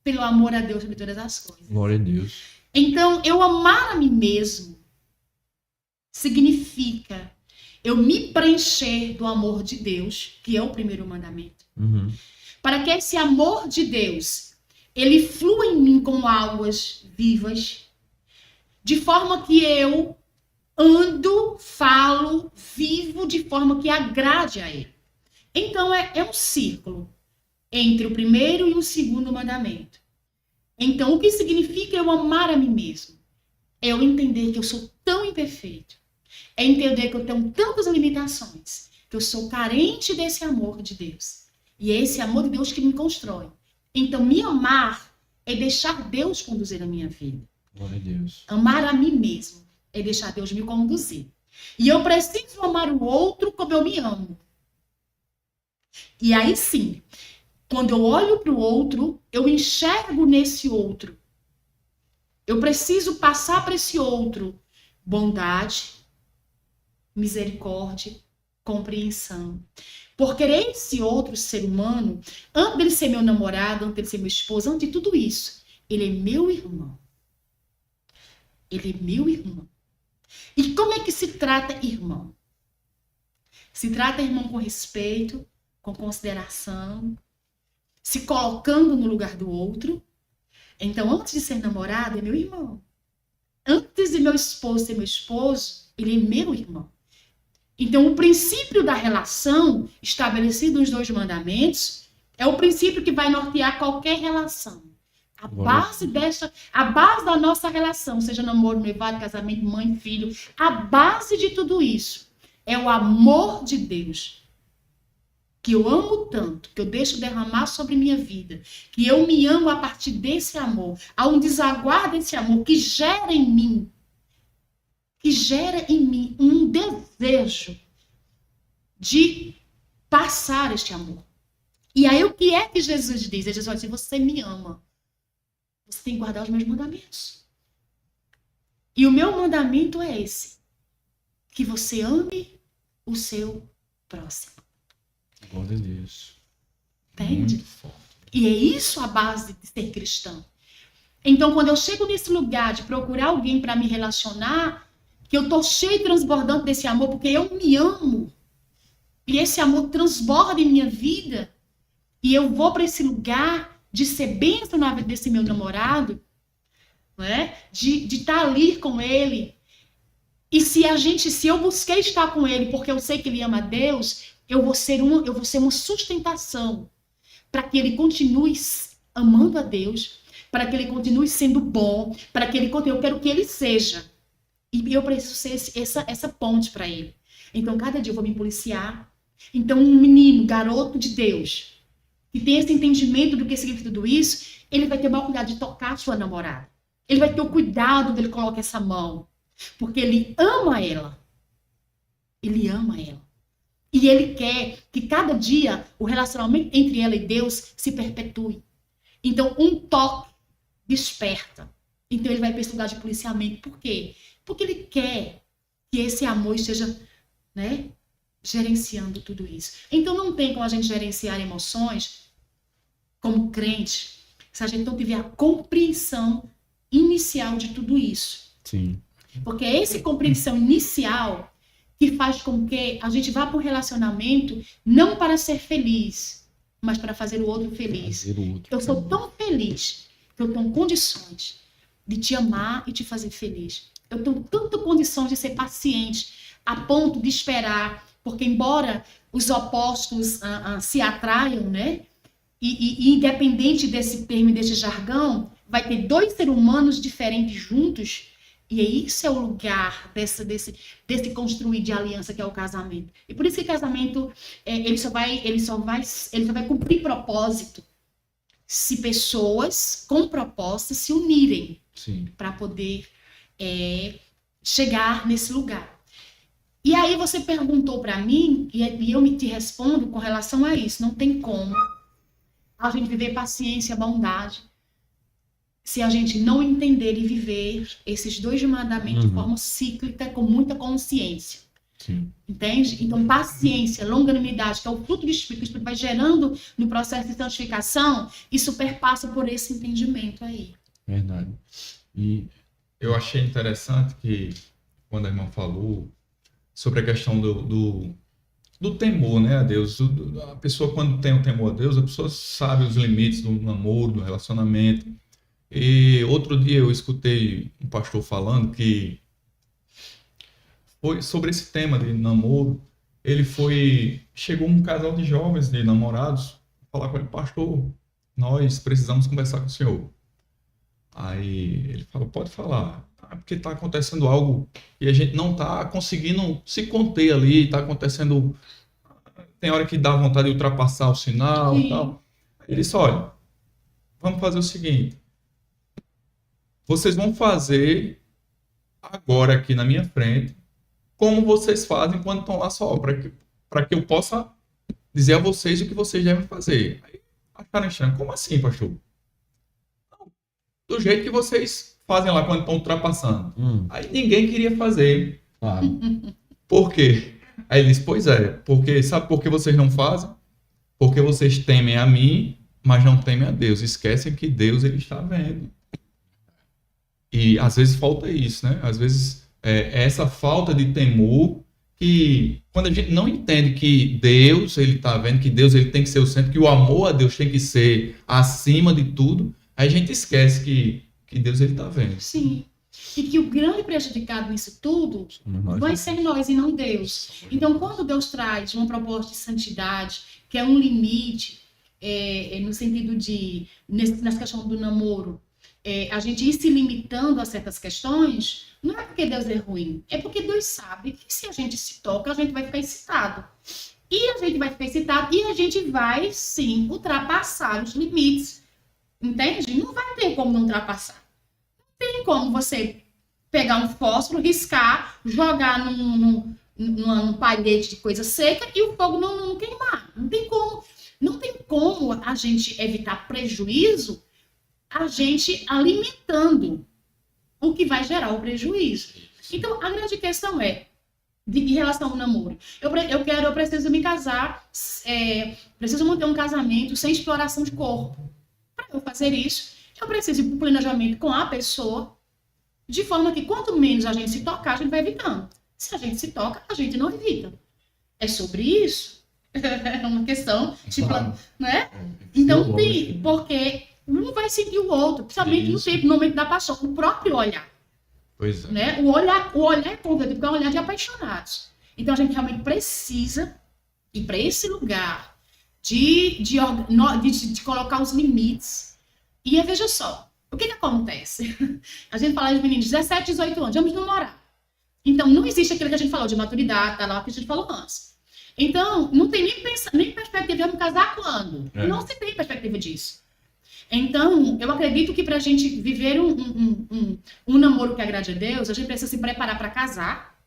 pelo amor a Deus sobre todas as coisas. Glória a Deus. Então, eu amar a mim mesmo significa eu me preencher do amor de Deus, que é o primeiro mandamento. Uhum. Para que esse amor de Deus, ele flua em mim como águas vivas, de forma que eu ando, falo, vivo de forma que agrade a ele. Então, é um círculo entre o primeiro e o segundo mandamento. Então, o que significa eu amar a mim mesmo? É eu entender que eu sou tão imperfeito. É entender que eu tenho tantas limitações, que eu sou carente desse amor de Deus. E é esse amor de Deus que me constrói. Então, me amar é deixar Deus conduzir a minha vida. Glória a Deus. Amar a mim mesmo é deixar Deus me conduzir. E eu preciso amar o outro como eu me amo. E aí sim, quando eu olho para o outro, eu enxergo nesse outro. Eu preciso passar para esse outro bondade, misericórdia, compreensão. Porque esse outro ser humano, antes dele ser meu namorado, antes dele ser meu esposo, antes de tudo isso, ele é meu irmão. Ele é meu irmão. E como é que se trata irmão? Se trata irmão com respeito, com consideração, se colocando no lugar do outro. Então, antes de ser namorado, é meu irmão. Antes de meu esposo ser meu esposo, ele é meu irmão. Então, o princípio da relação estabelecido nos 2 mandamentos é o princípio que vai nortear qualquer relação. A base da nossa relação, seja namoro, noivado, casamento, mãe, filho, a base de tudo isso é o amor de Deus. Que eu amo tanto, que eu deixo derramar sobre minha vida, que eu me amo a partir desse amor, há um desaguar desse amor que gera em mim um desejo de passar este amor. E aí o que é que Jesus diz? Ele diz, olha, se você me ama, você tem que guardar os meus mandamentos. E o meu mandamento é esse, que você ame o seu próximo. Glória a Deus. Entende? Muito forte. E é isso a base de ser cristão. Então, quando eu chego nesse lugar de procurar alguém para me relacionar, que eu estou cheio e transbordando desse amor, porque eu me amo, e esse amor transborda em minha vida, e eu vou para esse lugar de ser bênção na vida desse meu namorado, né? De estar ali com ele. E se eu busquei estar com ele porque eu sei que ele ama a Deus, eu vou ser uma sustentação para que ele continue amando a Deus, para que ele continue sendo bom, para que ele continue, eu quero que ele seja. E eu preciso ser essa ponte para ele. Então, cada dia eu vou me policiar. Então, um menino, garoto de Deus, que tem esse entendimento do que significa tudo isso, ele vai ter o maior cuidado de tocar a sua namorada. Ele vai ter o cuidado dele colocar essa mão. Porque ele ama ela. Ele ama ela. E ele quer que cada dia o relacionamento entre ela e Deus se perpetue. Então, um toque desperta. Então, ele vai para esse lugar de policiamento. Por quê? Porque ele quer que esse amor esteja, né, gerenciando tudo isso. Então, não tem como a gente gerenciar emoções como crente se a gente não tiver a compreensão inicial de tudo isso. Sim. Porque é essa compreensão inicial que faz com que a gente vá para um relacionamento não para ser feliz, mas para fazer o outro feliz. Eu sou tão feliz que eu tenho condições de te amar e te fazer feliz. Eu tenho tanta condições de ser paciente a ponto de esperar, porque embora os opostos se atraiam, né? E independente desse termo e desse jargão, vai ter dois seres humanos diferentes juntos. E isso é o lugar desse construir de aliança que é o casamento. E por isso que o casamento ele só vai cumprir propósito se pessoas com propósito se unirem para poder chegar nesse lugar. E aí você perguntou para mim e eu te respondo com relação a isso. Não tem como a gente viver paciência, bondade, se a gente não entender e viver esses dois mandamentos de forma cíclica, com muita consciência. Sim. Entende? Então, paciência, longanimidade, que é o fruto do Espírito, que o Espírito vai gerando no processo de santificação, isso perpassa por esse entendimento aí. Verdade. E eu achei interessante que, quando a irmã falou sobre a questão do temor, né, a Deus. A pessoa, quando tem o temor a Deus, a pessoa sabe os limites do namoro, do relacionamento. E outro dia eu escutei um pastor falando que foi sobre esse tema de namoro. Chegou um casal de jovens, de namorados, falar com ele: pastor, nós precisamos conversar com o senhor. Aí ele falou: pode falar. Porque está acontecendo algo e a gente não está conseguindo se conter ali, está acontecendo... Tem hora que dá vontade de ultrapassar o sinal e tal. Ele disse: olha, vamos fazer o seguinte, vocês vão fazer agora aqui na minha frente como vocês fazem quando estão lá só, para que eu possa dizer a vocês o que vocês devem fazer. Aí acharam estranho: como assim, pastor? Não, do jeito que vocês fazem lá quando estão ultrapassando. Aí ninguém queria fazer. Por quê? Aí ele disse: pois é, porque sabe por que vocês não fazem? Porque vocês temem a mim, mas não temem a Deus. Esquecem que Deus, ele está vendo. E às vezes falta isso, né? Às vezes essa falta de temor, que quando a gente não entende que Deus, ele está vendo, que Deus, ele tem que ser o centro, que o amor a Deus tem que ser acima de tudo, aí a gente esquece que Deus, ele está vendo. Sim. E que o grande prejudicado nisso tudo vai ser nós e não Deus. Então, quando Deus traz uma proposta de santidade, que é um limite, no sentido de, nessa questão do namoro, a gente ir se limitando a certas questões, não é porque Deus é ruim, é porque Deus sabe que se a gente se toca, a gente vai ficar excitado. E a gente vai ficar excitado e a gente vai, sim, ultrapassar os limites. Entende? Não vai ter como não ultrapassar. Tem como você pegar um fósforo, riscar, jogar num palhete de coisa seca e o fogo não queimar. Não tem como. Não tem como a gente evitar prejuízo, a gente alimentando o que vai gerar o prejuízo. Então, a grande questão é, em relação ao namoro, eu preciso me casar, preciso manter um casamento sem exploração de corpo. Para eu fazer isso, eu preciso ir para o planejamento com a pessoa, de forma que quanto menos a gente se tocar, a gente vai evitando. Se a gente se toca, a gente não evita. É sobre isso. É uma questão de plano, né? Então, porque um vai seguir o outro, principalmente no momento da paixão, o próprio olhar. Pois é. Né? O olhar é convidado, porque é um olhar de apaixonados. Então, a gente realmente precisa ir para esse lugar de colocar os limites. E aí, veja só, o que acontece? A gente fala de meninos de 17, 18 anos, vamos namorar. Então, não existe aquilo que a gente falou de maturidade, tá lá que a gente falou antes. Então, não tem nem perspectiva de me casar quando. Não se tem perspectiva disso. Então, eu acredito que para a gente viver um namoro que agrade a Deus, a gente precisa se preparar para casar,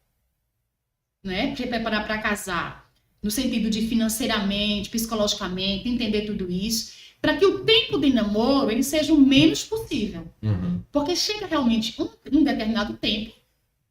né? Se preparar para casar no sentido de financeiramente, psicologicamente, entender tudo isso, para que o tempo de namoro ele seja o menos possível. Porque chega realmente um determinado tempo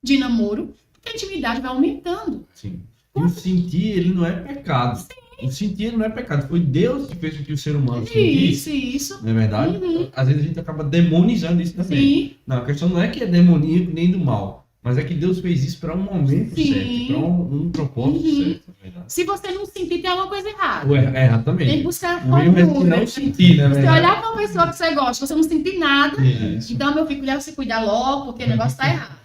de namoro que a intimidade vai aumentando. Sim. E o sentir, ele não é pecado. Sim. O sentir ele não é pecado. Foi Deus que fez com que o ser humano sentisse. Isso. Não é verdade? Às vezes a gente acaba demonizando isso também. Sim. Não, a questão não é que é demoníaco nem do mal. Mas é que Deus fez isso para um momento certo, para um propósito certo. É verdade. Se você não sentir, tem alguma coisa errada. Exatamente. Tem que buscar o erro é que não sentir, né? Você olhar para uma pessoa que você gosta, você não sentir nada, Isso. então, meu filho, deve se cuidar logo, porque o negócio está errado.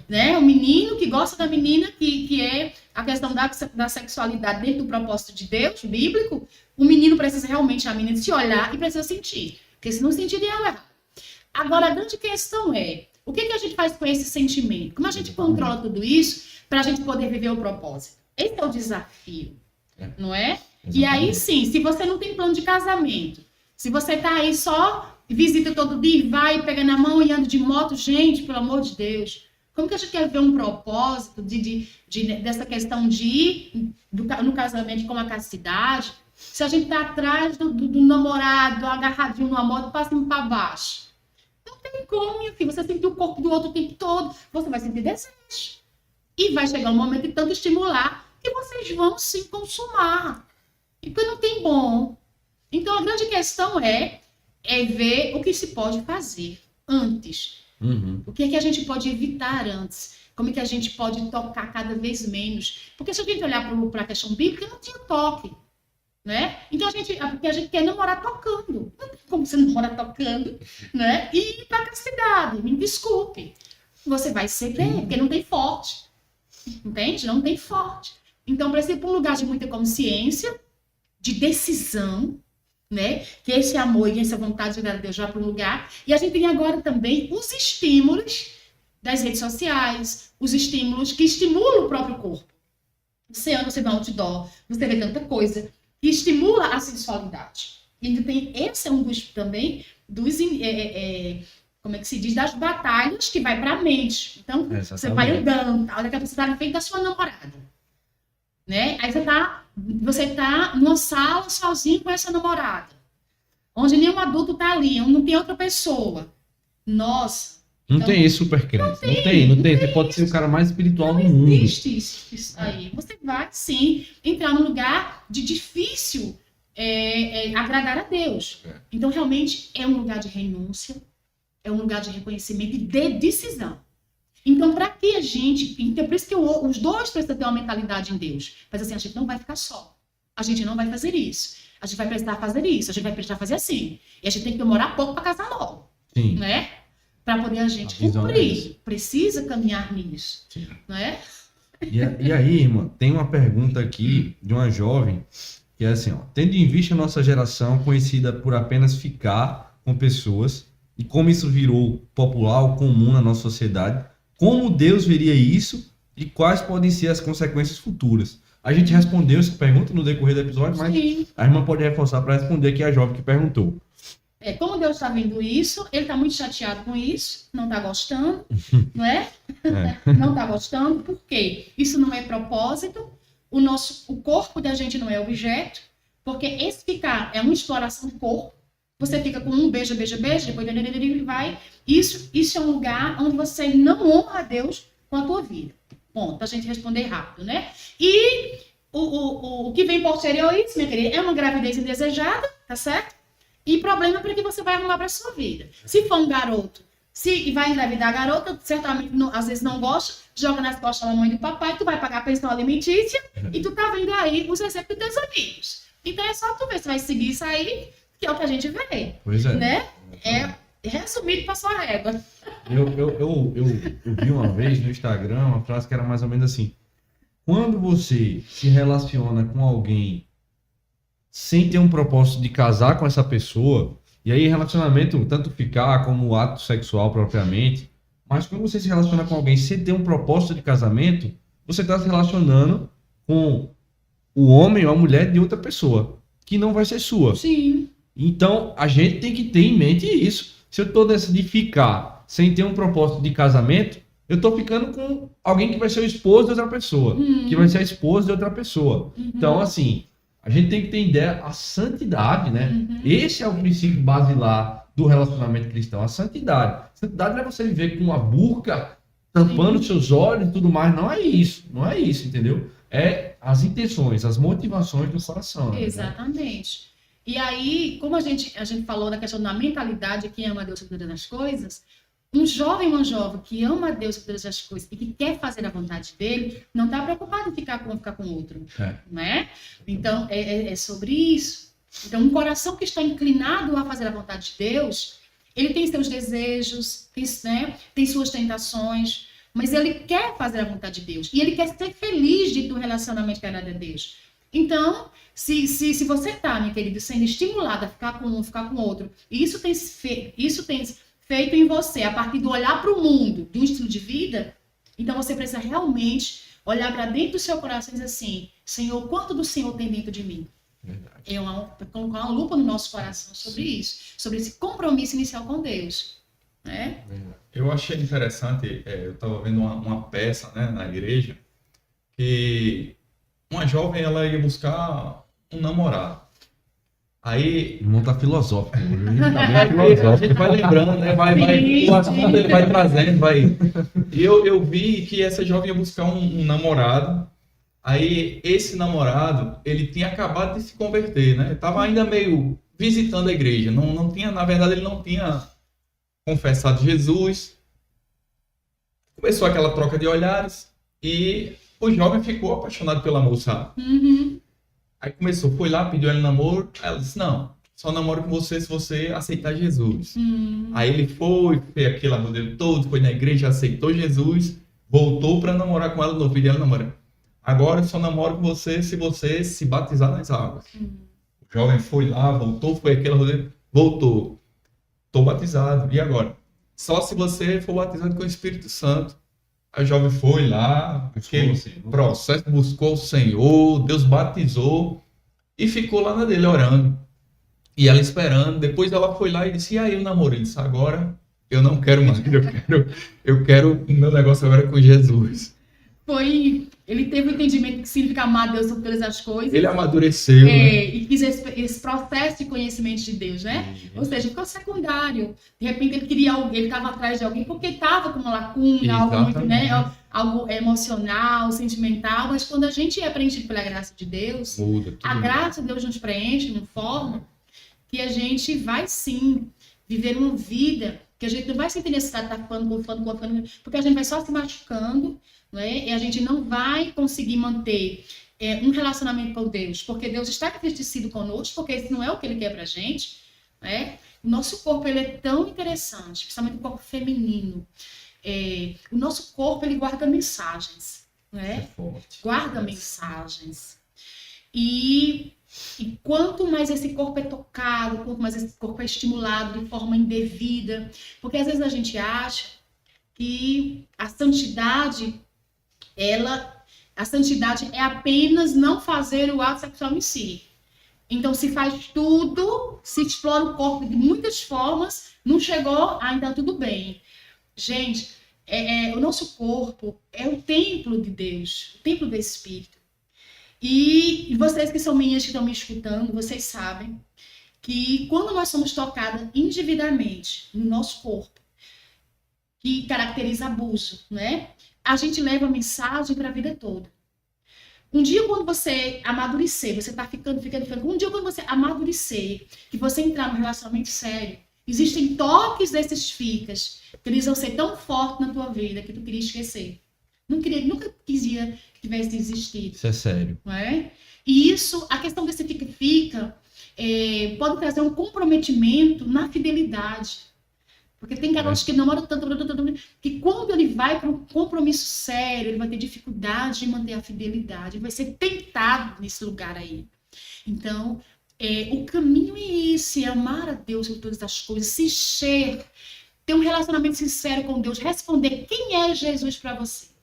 Né? O menino que gosta da menina, que é a questão da sexualidade dentro do propósito de Deus, bíblico, o menino precisa realmente, a menina, se olhar e precisa sentir. Porque se não sentir, é errado. Agora, a grande questão é, o que a gente faz com esse sentimento? Como a gente controla tudo isso para a gente poder viver o propósito? Esse é o desafio, não é? Exatamente. E aí, sim, se você não tem plano de casamento, se você tá aí só visita todo dia, vai, pega na mão e anda de moto, gente, pelo amor de Deus, como que a gente quer ver um propósito dessa questão de ir no casamento com a castidade, se a gente tá atrás do namorado, agarradinho numa moto, pra cima e pra baixo? Não tem como, minha filha, você sentir o corpo do outro o tempo todo, você vai sentir desejo. E vai chegar um momento de tanto estimular que vocês vão se consumar. E porque não tem bom. Então, a grande questão é ver o que se pode fazer antes. O que é que a gente pode evitar antes? Como é que a gente pode tocar cada vez menos? Porque se a gente olhar para a questão bíblica, não tinha toque. Né? Então, porque a gente quer namorar tocando. Não tem como você namorar tocando, né? E ir para a castidade, me desculpe. Você vai ceder, porque não tem forte. Entende? Não tem forte. Então, precisa ir para um lugar de muita consciência, de decisão, né? Que esse amor e essa vontade de dar a Deus vá para um lugar. E a gente tem agora também os estímulos das redes sociais, os estímulos que estimulam o próprio corpo. Você anda, você vai ao outdoor, você vê tanta coisa que estimula a sensualidade. E ainda tem, esse é um dos também, como é que se diz, das batalhas que vai para a mente. Então, você vai andando, daqui a pouco você está na frente da sua namorada. Né? Aí você tá numa sala sozinho com essa namorada, onde nenhum adulto tá ali, onde não tem outra pessoa. Nossa. Não tem esse super crente. Não tem. Você pode ser o cara mais espiritual do mundo. Não existe isso aí. Você vai, sim, entrar num lugar de difícil agradar a Deus. Então, realmente, é um lugar de renúncia, é um lugar de reconhecimento e de decisão. Então, para que a gente... Então, por isso que os dois precisam ter uma mentalidade em Deus. Mas assim, a gente não vai ficar só. A gente não vai fazer isso. A gente vai precisar fazer isso. A gente vai precisar fazer assim. E a gente tem que demorar pouco para casar logo. Sim. Né? Para poder a gente cumprir. Precisa caminhar nisso. Sim. Né? E aí, irmã, tem uma pergunta aqui de uma jovem que é assim, ó. Tendo em vista a nossa geração conhecida por apenas ficar com pessoas e como isso virou popular ou comum na nossa sociedade, como Deus veria isso e quais podem ser as consequências futuras? A gente respondeu essa pergunta no decorrer do episódio, mas sim, a irmã pode reforçar para responder aqui a jovem que perguntou. Como Deus está vendo isso, ele está muito chateado com isso, não está gostando, não é? Não está gostando, por quê? Isso não é propósito, o corpo da gente não é objeto, porque esse ficar é uma exploração do corpo. Você fica com um beijo, depois vai. Isso é um lugar onde você não honra a Deus com a tua vida. Ponto, a gente responder rápido, né? E o que vem posterior a isso, minha querida, é uma gravidez indesejada, tá certo? E problema para que você vai arrumar para a sua vida. Se for um garoto, se vai engravidar a garota, certamente às vezes não gosta, joga nas costas da mãe e do papai, tu vai pagar a pensão alimentícia e tu tá vendo aí os exemplos dos teus amigos. Então é só tu ver se vai seguir isso aí, que é o que a gente vê. Pois é. Né? É resumido para sua régua. Eu vi uma vez no Instagram uma frase que era mais ou menos assim: quando você se relaciona com alguém sem ter um propósito de casar com essa pessoa, e aí relacionamento, tanto ficar como o ato sexual propriamente, mas quando você se relaciona com alguém sem ter um propósito de casamento, você está se relacionando com o homem ou a mulher de outra pessoa, que não vai ser sua. Sim. Então, a gente tem que ter em mente isso. Se eu estou nessa de ficar sem ter um propósito de casamento, eu estou ficando com alguém que vai ser o esposo de outra pessoa, que vai ser a esposa de outra pessoa. Então, assim, a gente tem que ter ideia, a santidade, né? Esse é o princípio basilar do relacionamento cristão, a santidade. Santidade não é você viver com uma burca tampando seus olhos e tudo mais, não é isso, entendeu? É as intenções, as motivações do coração. Né? Exatamente. E aí, como a gente falou da questão da mentalidade, quem ama a Deus sobre todas as coisas, um jovem ou uma jovem que ama a Deus sobre todas as coisas e que quer fazer a vontade dele, não está preocupado em ficar com outro, né? Então, é sobre isso. Então, um coração que está inclinado a fazer a vontade de Deus, ele tem seus desejos, tem suas tentações, mas ele quer fazer a vontade de Deus. E ele quer ser feliz de um relacionamento que agrada a Deus. Então, se você está, meu querido, sendo estimulado a ficar com um, ficar com outro, e isso tem feito em você, a partir do olhar para o mundo, de um estilo de vida, então você precisa realmente olhar para dentro do seu coração e dizer assim, Senhor, quanto do Senhor tem dentro de mim? É colocar uma lupa no nosso coração sobre isso, sobre esse compromisso inicial com Deus. Né? Eu achei interessante, eu estava vendo uma peça, né, na igreja, que uma jovem ela ia buscar um namorado. Aí não tá filosófico. A gente vai lembrando, né? O assunto ele vai trazendo, vai. E eu vi que essa jovem ia buscar um namorado. Aí esse namorado, ele tinha acabado de se converter, né? Estava ainda meio visitando a igreja. Não tinha, na verdade, ele não tinha confessado Jesus. Começou aquela troca de olhares e o jovem ficou apaixonado pela moça. Aí foi lá, pediu ela namoro. Aí ela disse, não, só namoro com você se você aceitar Jesus. Aí ele fez aquele amor dele todo, foi na igreja, aceitou Jesus, voltou para namorar com ela de novo, pediu ela namoro. Agora eu só namoro com você se você se batizar nas águas. O jovem foi lá, voltou, foi aquele amor dele, voltou. Estou batizado, e agora? Só se você for batizado com o Espírito Santo. A jovem foi lá, aquele processo, buscou o Senhor, Deus batizou e ficou lá na dele orando. E ela esperando, depois ela foi lá e disse, e aí o namoro? Ele disse, agora eu não quero mais, eu quero o meu negócio agora com Jesus. Ele teve o entendimento que significa amar Deus sobre todas as coisas. Ele amadureceu, né? E quis esse processo de conhecimento de Deus, né? Ou seja, ficou secundário. De repente ele queria alguém, ele estava atrás de alguém porque estava com uma lacuna, algo muito, né? Algo emocional, sentimental. Mas quando a gente é preenchido pela graça de Deus, a graça de Deus nos preenche de uma forma que a gente vai sim viver uma vida que a gente não vai sentir necessidade de estar falando, porque a gente vai só se machucando, né? E a gente não vai conseguir manter um relacionamento com Deus, porque Deus está entristecido conosco, porque esse não é o que Ele quer pra gente, né? O nosso corpo, ele é tão interessante, principalmente o corpo feminino. O nosso corpo, ele guarda mensagens, né? Guarda mensagens. E quanto mais esse corpo é tocado, quanto mais esse corpo é estimulado de forma indevida, porque às vezes a gente acha que a santidade é apenas não fazer o ato sexual em si. Então se faz tudo, se explora o corpo de muitas formas, não chegou, então tudo bem. Gente, o nosso corpo é o templo de Deus, o templo do Espírito. E vocês que são meninas que estão me escutando, vocês sabem que quando nós somos tocadas indevidamente no nosso corpo, que caracteriza abuso, né? A gente leva a mensagem para a vida toda. Um dia quando você amadurecer, você tá ficando, um dia quando você amadurecer, que você entrar num relacionamento sério, existem toques desses ficas, que eles vão ser tão fortes na tua vida que tu queria esquecer. Nunca quisia que tivesse existido. Isso é sério. Não é? E isso, a questão desse fica pode trazer um comprometimento na fidelidade. Porque tem garotos que namoram tanto, que quando ele vai para um compromisso sério, ele vai ter dificuldade de manter a fidelidade, ele vai ser tentado nesse lugar aí. Então, o caminho é esse, é amar a Deus por todas as coisas, se encher, ter um relacionamento sincero com Deus, responder quem é Jesus para você.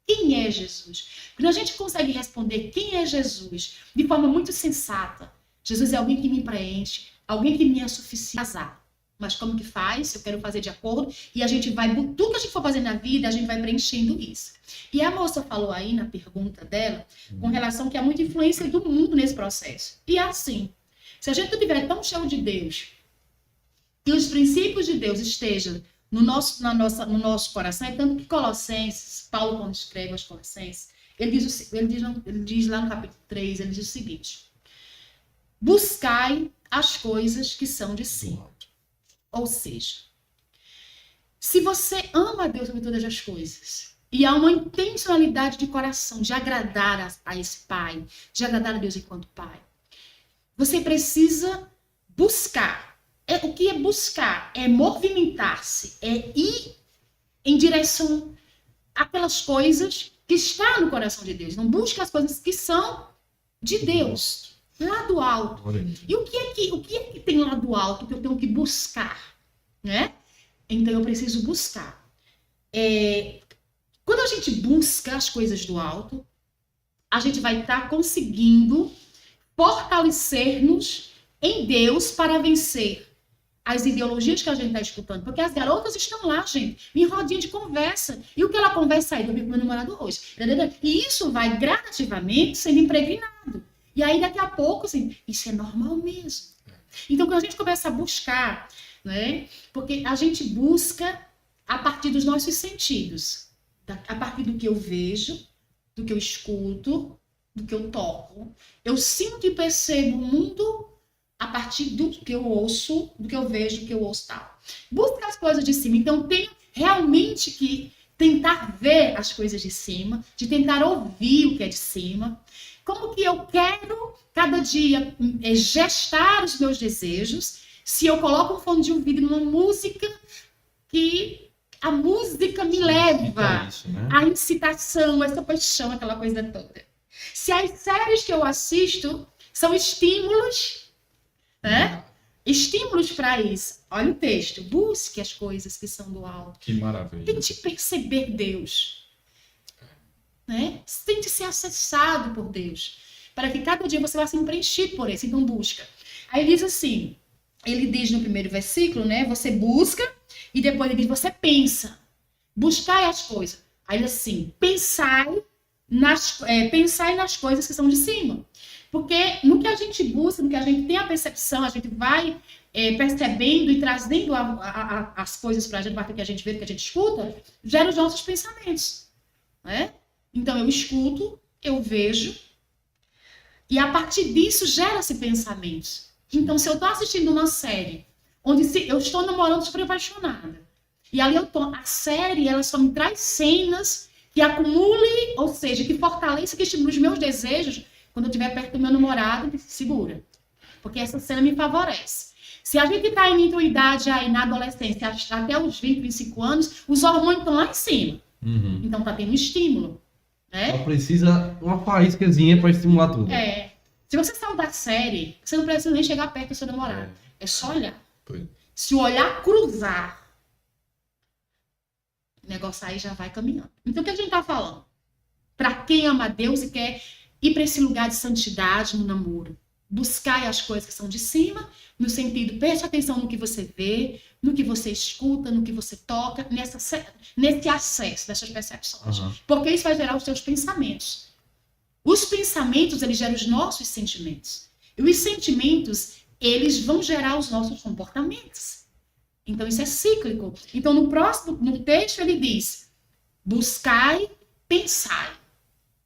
Quem é Jesus? Quando a gente consegue responder quem é Jesus de forma muito sensata, Jesus é alguém que me preenche, alguém que me é suficiente. Mas como que faz? Eu quero fazer de acordo. E a gente vai, tudo que a gente for fazer na vida, a gente vai preenchendo isso. E a moça falou aí na pergunta dela, com relação que há muita influência do mundo nesse processo. E é assim, se a gente não tiver tão cheio de Deus, que os princípios de Deus estejam no nosso coração, é tanto que Colossenses, Paulo quando escreve aos Colossenses, ele diz lá no capítulo 3, ele diz o seguinte: buscai as coisas que são de cima. Ou seja, se você ama a Deus sobre todas as coisas, e há uma intencionalidade de coração de agradar a esse Pai, de agradar a Deus enquanto Pai, você precisa buscar. O que é buscar? É movimentar-se, é ir em direção àquelas coisas que estão no coração de Deus. Não busca as coisas que são de Deus. Lá do alto. E o que é que tem lá do alto que eu tenho que buscar? Né? Então eu preciso buscar. Quando a gente busca as coisas do alto, a gente vai estar conseguindo fortalecer-nos em Deus para vencer as ideologias que a gente está escutando. Porque as garotas estão lá, gente, em rodinha de conversa. E o que ela conversa aí? Dormir com meu namorado hoje. E isso vai gradativamente sendo impregnado. E aí, daqui a pouco, assim, isso é normal mesmo. Então, quando a gente começa a buscar, né? Porque a gente busca a partir dos nossos sentidos. A partir do que eu vejo, do que eu escuto, do que eu toco. Eu sinto e percebo o mundo a partir do que eu ouço, do que eu vejo, do que eu ouço tal. Busca as coisas de cima. Então, tenho realmente que tentar ver as coisas de cima, de tentar ouvir o que é de cima. Como que eu quero, cada dia, gestar os meus desejos, se eu coloco um fone de ouvido numa música que a música me leva à incitação, essa paixão, aquela coisa toda. Se as séries que eu assisto são estímulos, né? Estímulos para isso. Olha o texto. Busque as coisas que são do alto. Que maravilha. Tente perceber Deus. Né? Tente ser acessado por Deus, para que cada dia você vá sendo preenchido por isso. Então busca. Aí diz assim, ele diz no primeiro versículo, né? Você busca e depois ele diz, você pensa. Buscai as coisas. Aí ele diz assim, pensai nas coisas que são de cima. Porque no que a gente busca, no que a gente tem a percepção, a gente vai percebendo e trazendo as coisas para a gente, para que a gente vê, que a gente escuta, gera os nossos pensamentos. Né? Então, eu escuto, eu vejo, e a partir disso gera-se pensamentos. Então, se eu estou assistindo uma série, onde eu estou namorando super apaixonada, e ali a série, ela só me traz cenas que acumule, ou seja, que fortaleça, que estimule os meus desejos, quando eu estiver perto do meu namorado, segura. Porque essa cena me favorece. Se a gente está em idade aí, na adolescência, até os 20, 25 anos, os hormônios estão lá em cima. Uhum. Então está tendo um estímulo. Né? Só precisa uma faíscazinha para estimular tudo. Se você sair da série, você não precisa nem chegar perto do seu namorado. É só olhar. Foi. Se o olhar cruzar, o negócio aí já vai caminhando. Então o que a gente está falando? Para quem ama a Deus e quer ir para esse lugar de santidade no namoro. Buscar as coisas que são de cima, no sentido, preste atenção no que você vê, no que você escuta, no que você toca, nesse acesso dessas percepções. Uhum. Porque isso vai gerar os seus pensamentos. Os pensamentos, eles geram os nossos sentimentos. E os sentimentos, eles vão gerar os nossos comportamentos. Então, isso é cíclico. Então, no texto, ele diz, buscai, pensai.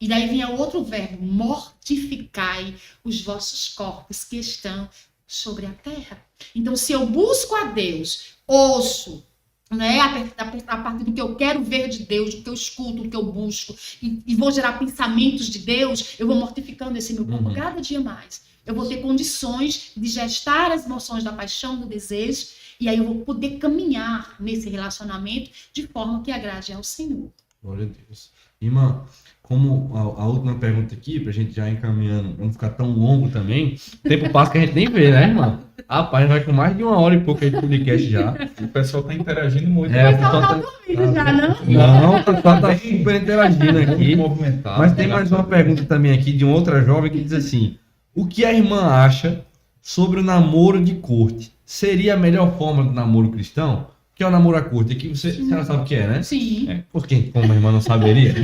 E daí vem o outro verbo, mortificai os vossos corpos que estão sobre a terra. Então, se eu busco a Deus, ouço, né, a partir do que eu quero ver de Deus, do que eu escuto, do que eu busco, e vou gerar pensamentos de Deus, eu vou mortificando esse meu corpo cada dia mais. Eu vou ter condições de gestar as emoções da paixão, do desejo, e aí eu vou poder caminhar nesse relacionamento de forma que agrade ao Senhor. Glória a Deus. Irmã, como a última pergunta aqui, pra gente já encaminhando, não ficar tão longo também, o tempo passa que a gente nem vê, né, irmã? Rapaz, vai com mais de 1 hora e pouco aí de podcast já. O pessoal tá interagindo muito. O pessoal tá dormindo já, não? Não, o pessoal tá super interagindo aqui. Muito movimentado. Mas tem mais uma pergunta também aqui de uma outra jovem que diz assim, o que a irmã acha sobre o namoro de corte. Seria a melhor forma do namoro cristão? Que é o namoro à corte. Aqui você já sabe o que é, né? Sim. Porque como a irmã não saberia, a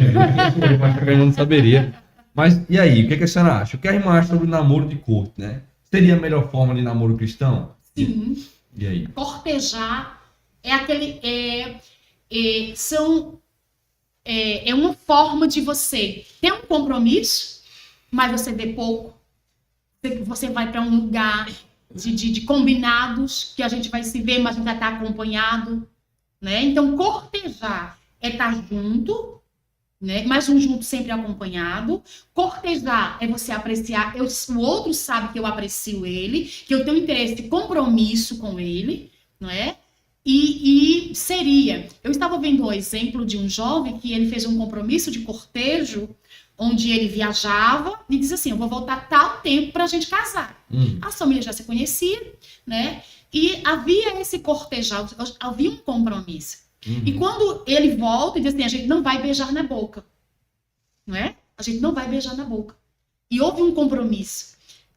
irmã não saberia. Mas e aí, o que a senhora acha? O que a irmã acha sobre o namoro de corte, né? Seria a melhor forma de namoro cristão? Sim. E aí? Cortejar é uma forma de você ter um compromisso, mas você vê pouco. Você vai para um lugar de combinados, que a gente vai se ver, mas a gente vai estar acompanhado, né? Então, cortejar é estar junto, né? Mas um junto sempre acompanhado. Cortejar é você apreciar, o outro sabe que eu aprecio ele, que eu tenho interesse de compromisso com ele, não é? E eu estava vendo um exemplo de um jovem que ele fez um compromisso de cortejo, onde ele viajava e dizia assim, eu vou voltar tal tempo para a gente casar. A família já se conhecia, né? E havia esse cortejar, havia um compromisso. E quando ele volta, ele diz assim, a gente não vai beijar na boca, não é? A gente não vai beijar na boca. E houve um compromisso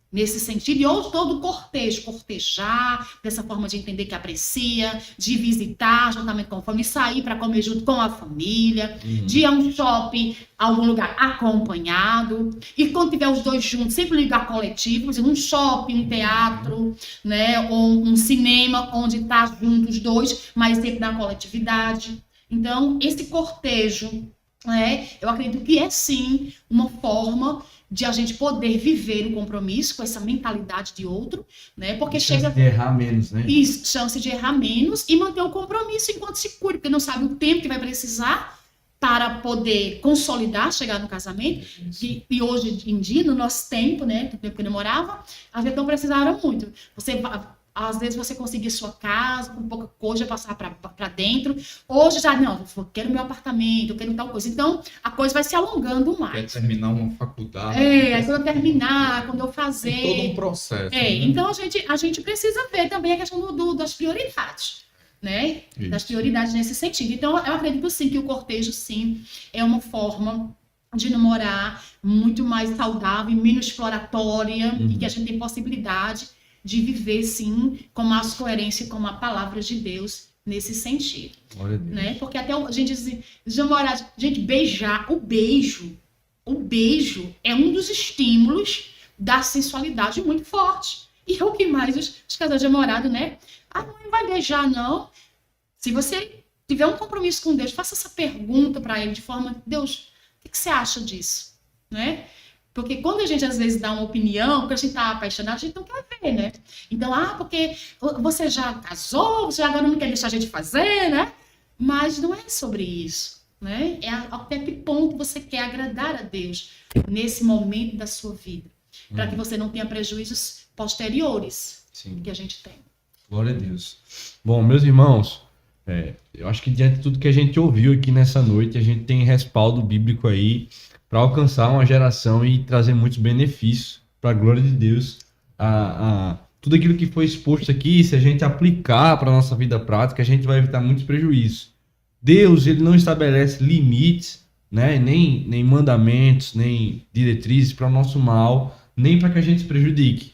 nesse sentido, e houve todo o cortejar, dessa forma de entender que aprecia, de visitar juntamente com a família, sair para comer junto com a família, de ir a um shopping, a algum lugar acompanhado, e quando tiver os dois juntos, sempre lugar coletivo, por exemplo, um shopping, um teatro, né, ou um cinema, onde está juntos os dois, mas sempre na coletividade. Então, esse cortejo, né, eu acredito que é sim uma forma de a gente poder viver o compromisso com essa mentalidade de outro, né? Porque chega de errar menos, né? Isso, chance de errar menos e manter o compromisso enquanto se cuida, porque não sabe o tempo que vai precisar para poder consolidar, chegar no casamento. E hoje em dia, no nosso tempo, né, no tempo que eu namorava, às vezes não precisaram muito. Às vezes você conseguir sua casa, com pouca coisa, passar para dentro. Hoje já, não, eu quero meu apartamento, eu quero tal coisa. Então, a coisa vai se alongando mais. Quer terminar uma faculdade. Aí quando eu terminar, quando eu fazer... Tem todo um processo. Né? Então, a gente precisa ver também a questão das prioridades, né? Isso. Das prioridades nesse sentido. Então, eu acredito sim que o cortejo, sim, é uma forma de namorar muito mais saudável, menos exploratória, e que a gente tem possibilidade de viver, sim, com mais coerência com a palavra de Deus nesse sentido. Né? Porque até a gente diz, gente, beijar, o beijo é um dos estímulos da sensualidade muito forte. E é o que mais os casais de namorado, né? Não vai beijar, não. Se você tiver um compromisso com Deus, faça essa pergunta para ele de forma, Deus, o que você acha disso? Né? Porque quando a gente, às vezes, dá uma opinião, porque a gente está apaixonado, a gente não quer ver, né? Então, porque você já casou, você agora não quer deixar a gente fazer, né? Mas não é sobre isso, né? É até que ponto você quer agradar a Deus nesse momento da sua vida. Para que você não tenha prejuízos posteriores. Sim. Que a gente tem. Glória a Deus. Bom, meus irmãos, eu acho que diante de tudo que a gente ouviu aqui nessa noite, a gente tem respaldo bíblico aí para alcançar uma geração e trazer muitos benefícios para a glória de Deus. Tudo aquilo que foi exposto aqui, se a gente aplicar para a nossa vida prática, a gente vai evitar muitos prejuízos. Deus, ele não estabelece limites, né? nem mandamentos, nem diretrizes para o nosso mal, nem para que a gente se prejudique.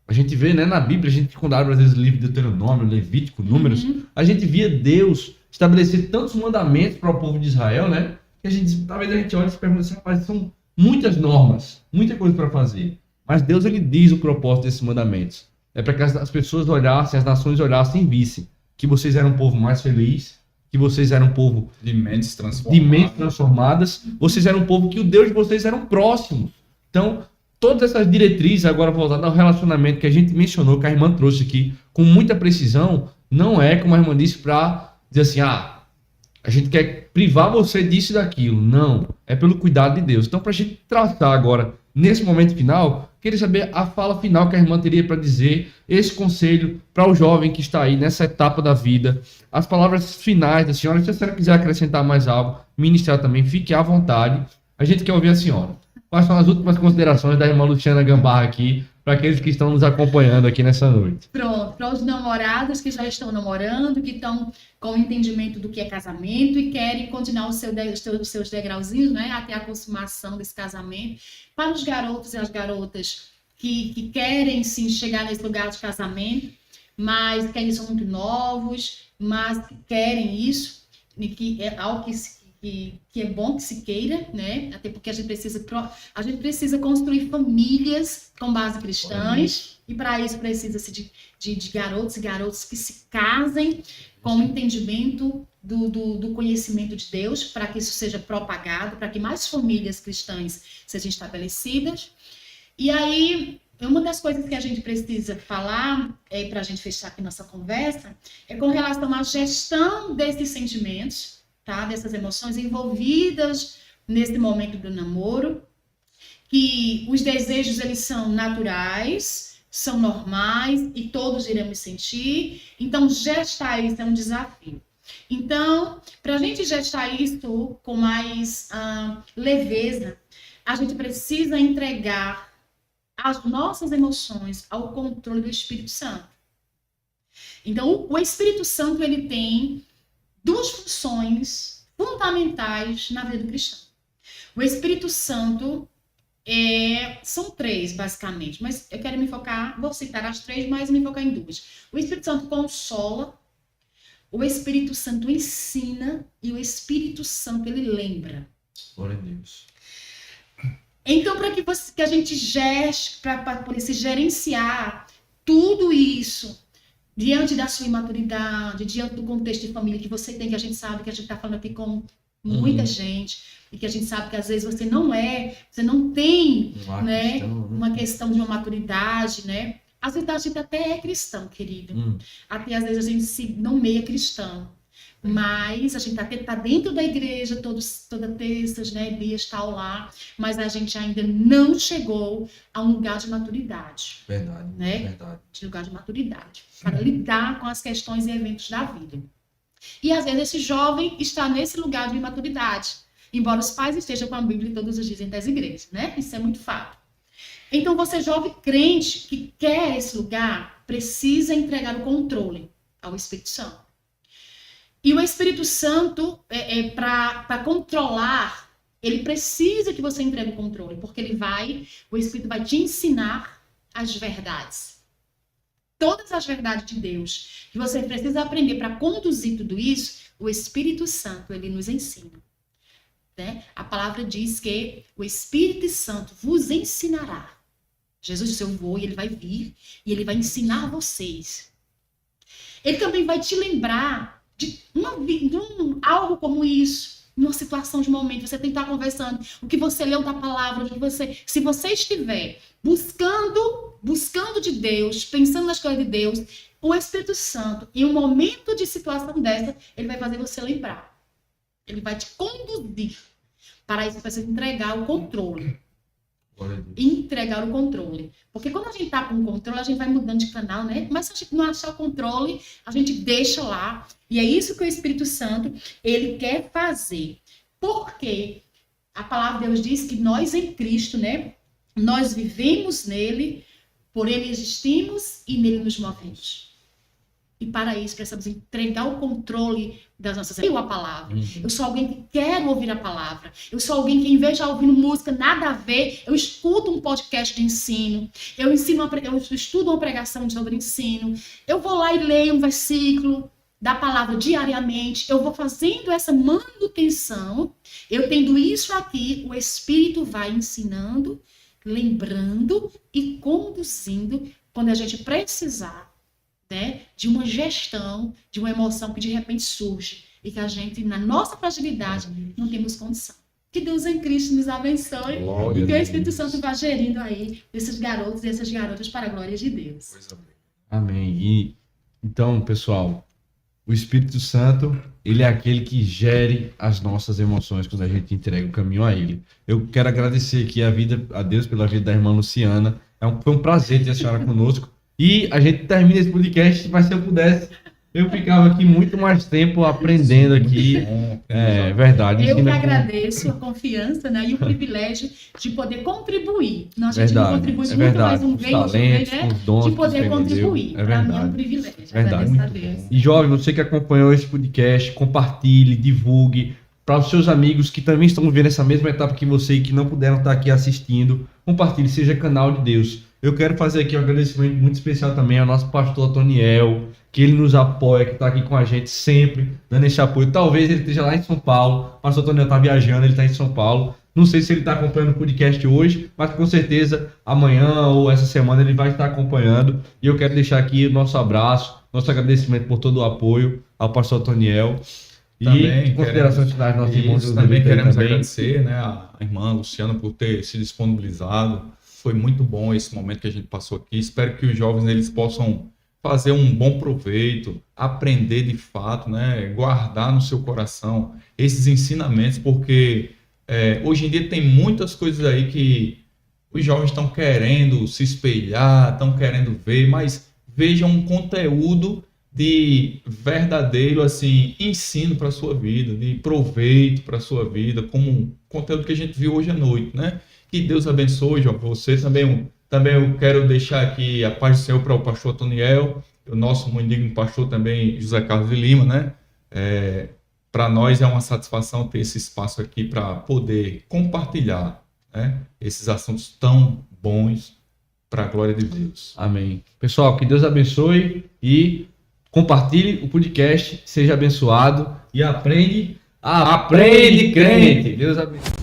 A gente vê, né, na Bíblia, a gente quando abre às vezes o livro de Deuteronômio, Levítico, Números, a gente via Deus estabelecer tantos mandamentos para o povo de Israel, né? Que a gente, talvez a gente olhe e se pergunte assim, rapaz, são muitas normas, muita coisa para fazer. Mas Deus, ele diz o propósito desses mandamentos. É para que as pessoas olhassem, as nações olhassem e vissem que vocês eram um povo mais feliz, que vocês eram um povo de mentes transformadas, vocês eram um povo que o Deus de vocês eram próximos. Então, todas essas diretrizes, agora voltadas ao relacionamento que a gente mencionou, que a irmã trouxe aqui, com muita precisão, não é, como a irmã disse, para dizer assim, a gente quer privar você disso e daquilo. Não, é pelo cuidado de Deus. Então, para a gente tratar agora, nesse momento final, queria saber a fala final que a irmã teria para dizer, esse conselho para o jovem que está aí nessa etapa da vida, as palavras finais da senhora. Se a senhora quiser acrescentar mais algo, ministrar também, fique à vontade. A gente quer ouvir a senhora. Quais são as últimas considerações da irmã Luciana Gambarra aqui, para aqueles que estão nos acompanhando aqui nessa noite? Pronto, para os namorados que já estão namorando, que estão com o entendimento do que é casamento e querem continuar os seus degrauzinhos, né, até a consumação desse casamento. Para os garotos e as garotas que querem sim chegar nesse lugar de casamento, mas que ainda são muito novos, mas que querem isso, e que é algo que é bom que se queira, né? Até porque a gente precisa construir famílias com base cristãs, e para isso precisa-se de garotos e garotas que se casem com o entendimento do conhecimento de Deus, para que isso seja propagado, para que mais famílias cristãs sejam estabelecidas. E aí, uma das coisas que a gente precisa falar, para a gente fechar aqui nossa conversa, é com relação à gestão desses sentimentos, tá? Dessas emoções envolvidas nesse momento do namoro, que os desejos, eles são naturais, são normais e todos iremos sentir. Então, gestar isso é um desafio. Então, para a gente gestar isso com mais leveza, a gente precisa entregar as nossas emoções ao controle do Espírito Santo. Então, o Espírito Santo, ele tem duas funções fundamentais na vida do cristão. O Espírito Santo são três, basicamente, mas eu quero me focar, vou citar as três, mas me focar em duas. O Espírito Santo consola, o Espírito Santo ensina e o Espírito Santo, ele lembra. Glória a Deus. Então, para que a gente geste, para poder se gerenciar tudo isso, diante da sua imaturidade, diante do contexto de família que você tem, que a gente sabe que a gente está falando aqui com muita gente, e que a gente sabe que às vezes você não tem, né, uma questão de uma maturidade, né? Às vezes a gente até é cristão, querido. Até às vezes a gente se nomeia cristão. Mas a gente tá dentro da igreja toda terça, né? Dias tal lá, mas a gente ainda não chegou a um lugar de maturidade. Verdade, né? verdade. De lugar de maturidade, para lidar com as questões e eventos da vida. E às vezes esse jovem está nesse lugar de imaturidade, embora os pais estejam com a Bíblia todos os dias das igrejas, né? Isso é muito fato. Então você, jovem crente que quer esse lugar, precisa entregar o controle ao Espírito Santo. E o Espírito Santo, para controlar, ele precisa que você entregue o controle, porque o Espírito vai te ensinar as verdades. Todas as verdades de Deus, que você precisa aprender para conduzir tudo isso, o Espírito Santo, ele nos ensina. Né? A palavra diz que o Espírito Santo vos ensinará. Jesus disse, eu vou e ele vai vir e ele vai ensinar vocês. Ele também vai te lembrar de algo como isso, numa situação de momento, você tem que estar conversando, o que você leu da palavra, se você estiver buscando de Deus, pensando nas coisas de Deus, o Espírito Santo, em um momento de situação dessa, ele vai fazer você lembrar. Ele vai te conduzir. Para isso, você precisa entregar o controle. Entregar o controle. Porque quando a gente está com o controle, a gente vai mudando de canal, né? Mas se a gente não achar o controle, a gente deixa lá. E é isso que o Espírito Santo, ele quer fazer. Porque a palavra de Deus diz que nós em Cristo, né? Nós vivemos nele, por ele existimos e nele nos movemos. E para isso precisamos entregar o controle das nossas... Eu a palavra. Eu sou alguém que quer ouvir a palavra. Eu sou alguém que, em vez de ouvindo música, nada a ver, eu escuto um podcast de ensino. Eu estudo uma pregação sobre ensino. Eu vou lá e leio um versículo da palavra diariamente. Eu vou fazendo essa manutenção. Eu tendo isso aqui, o Espírito vai ensinando, lembrando e conduzindo quando a gente precisar. Né, de uma gestão, de uma emoção que de repente surge e que a gente, na nossa fragilidade, não temos condição. Que Deus em Cristo nos abençoe e que o Espírito Santo vá gerindo aí esses garotos e essas garotas para a glória de Deus. Amém. E, então, pessoal, o Espírito Santo, ele é aquele que gere as nossas emoções quando a gente entrega o caminho a ele. Eu quero agradecer aqui a Deus pela vida da irmã Luciana. Foi um prazer ter a senhora conosco. E a gente termina esse podcast, mas se eu pudesse, eu ficava aqui muito mais tempo aprendendo aqui. É verdade. Eu que agradeço a confiança, né, e o privilégio de poder contribuir. Nós a gente não contribui muito, mas um bem de poder contribuir. Para mim é um privilégio. Agradeço a Deus. E jovem, você que acompanhou esse podcast, compartilhe, divulgue para os seus amigos que também estão vivendo essa mesma etapa que você e que não puderam estar aqui assistindo. Compartilhe, seja canal de Deus. Eu quero fazer aqui um agradecimento muito especial também ao nosso pastor Antoniel, que ele nos apoia, que está aqui com a gente sempre, dando esse apoio. Talvez ele esteja lá em São Paulo, o pastor Antoniel está viajando, ele está em São Paulo. Não sei se ele está acompanhando o podcast hoje, mas com certeza amanhã ou essa semana ele vai estar acompanhando. E eu quero deixar aqui o nosso abraço, nosso agradecimento por todo o apoio ao pastor Antoniel. Também E considerações finais dos nossos irmãos. isso, também queremos agradecer, né, a irmã Luciana por ter se disponibilizado. Foi muito bom esse momento que a gente passou aqui. Espero que os jovens eles possam fazer um bom proveito, aprender de fato, né, guardar no seu coração esses ensinamentos, porque hoje em dia tem muitas coisas aí que os jovens estão querendo se espelhar, estão querendo ver, mas vejam um conteúdo de verdadeiro assim ensino para a sua vida, de proveito para a sua vida, como um conteúdo que a gente viu hoje à noite, né? Que Deus abençoe, João, você também eu quero deixar aqui a paz do Senhor para o pastor Antoniel, o nosso muito digno pastor também, José Carlos de Lima, né? Para nós é uma satisfação ter esse espaço aqui para poder compartilhar, né, esses assuntos tão bons para a glória de Deus. Amém. Pessoal, que Deus abençoe e compartilhe o podcast, seja abençoado e aprende crente. Deus abençoe.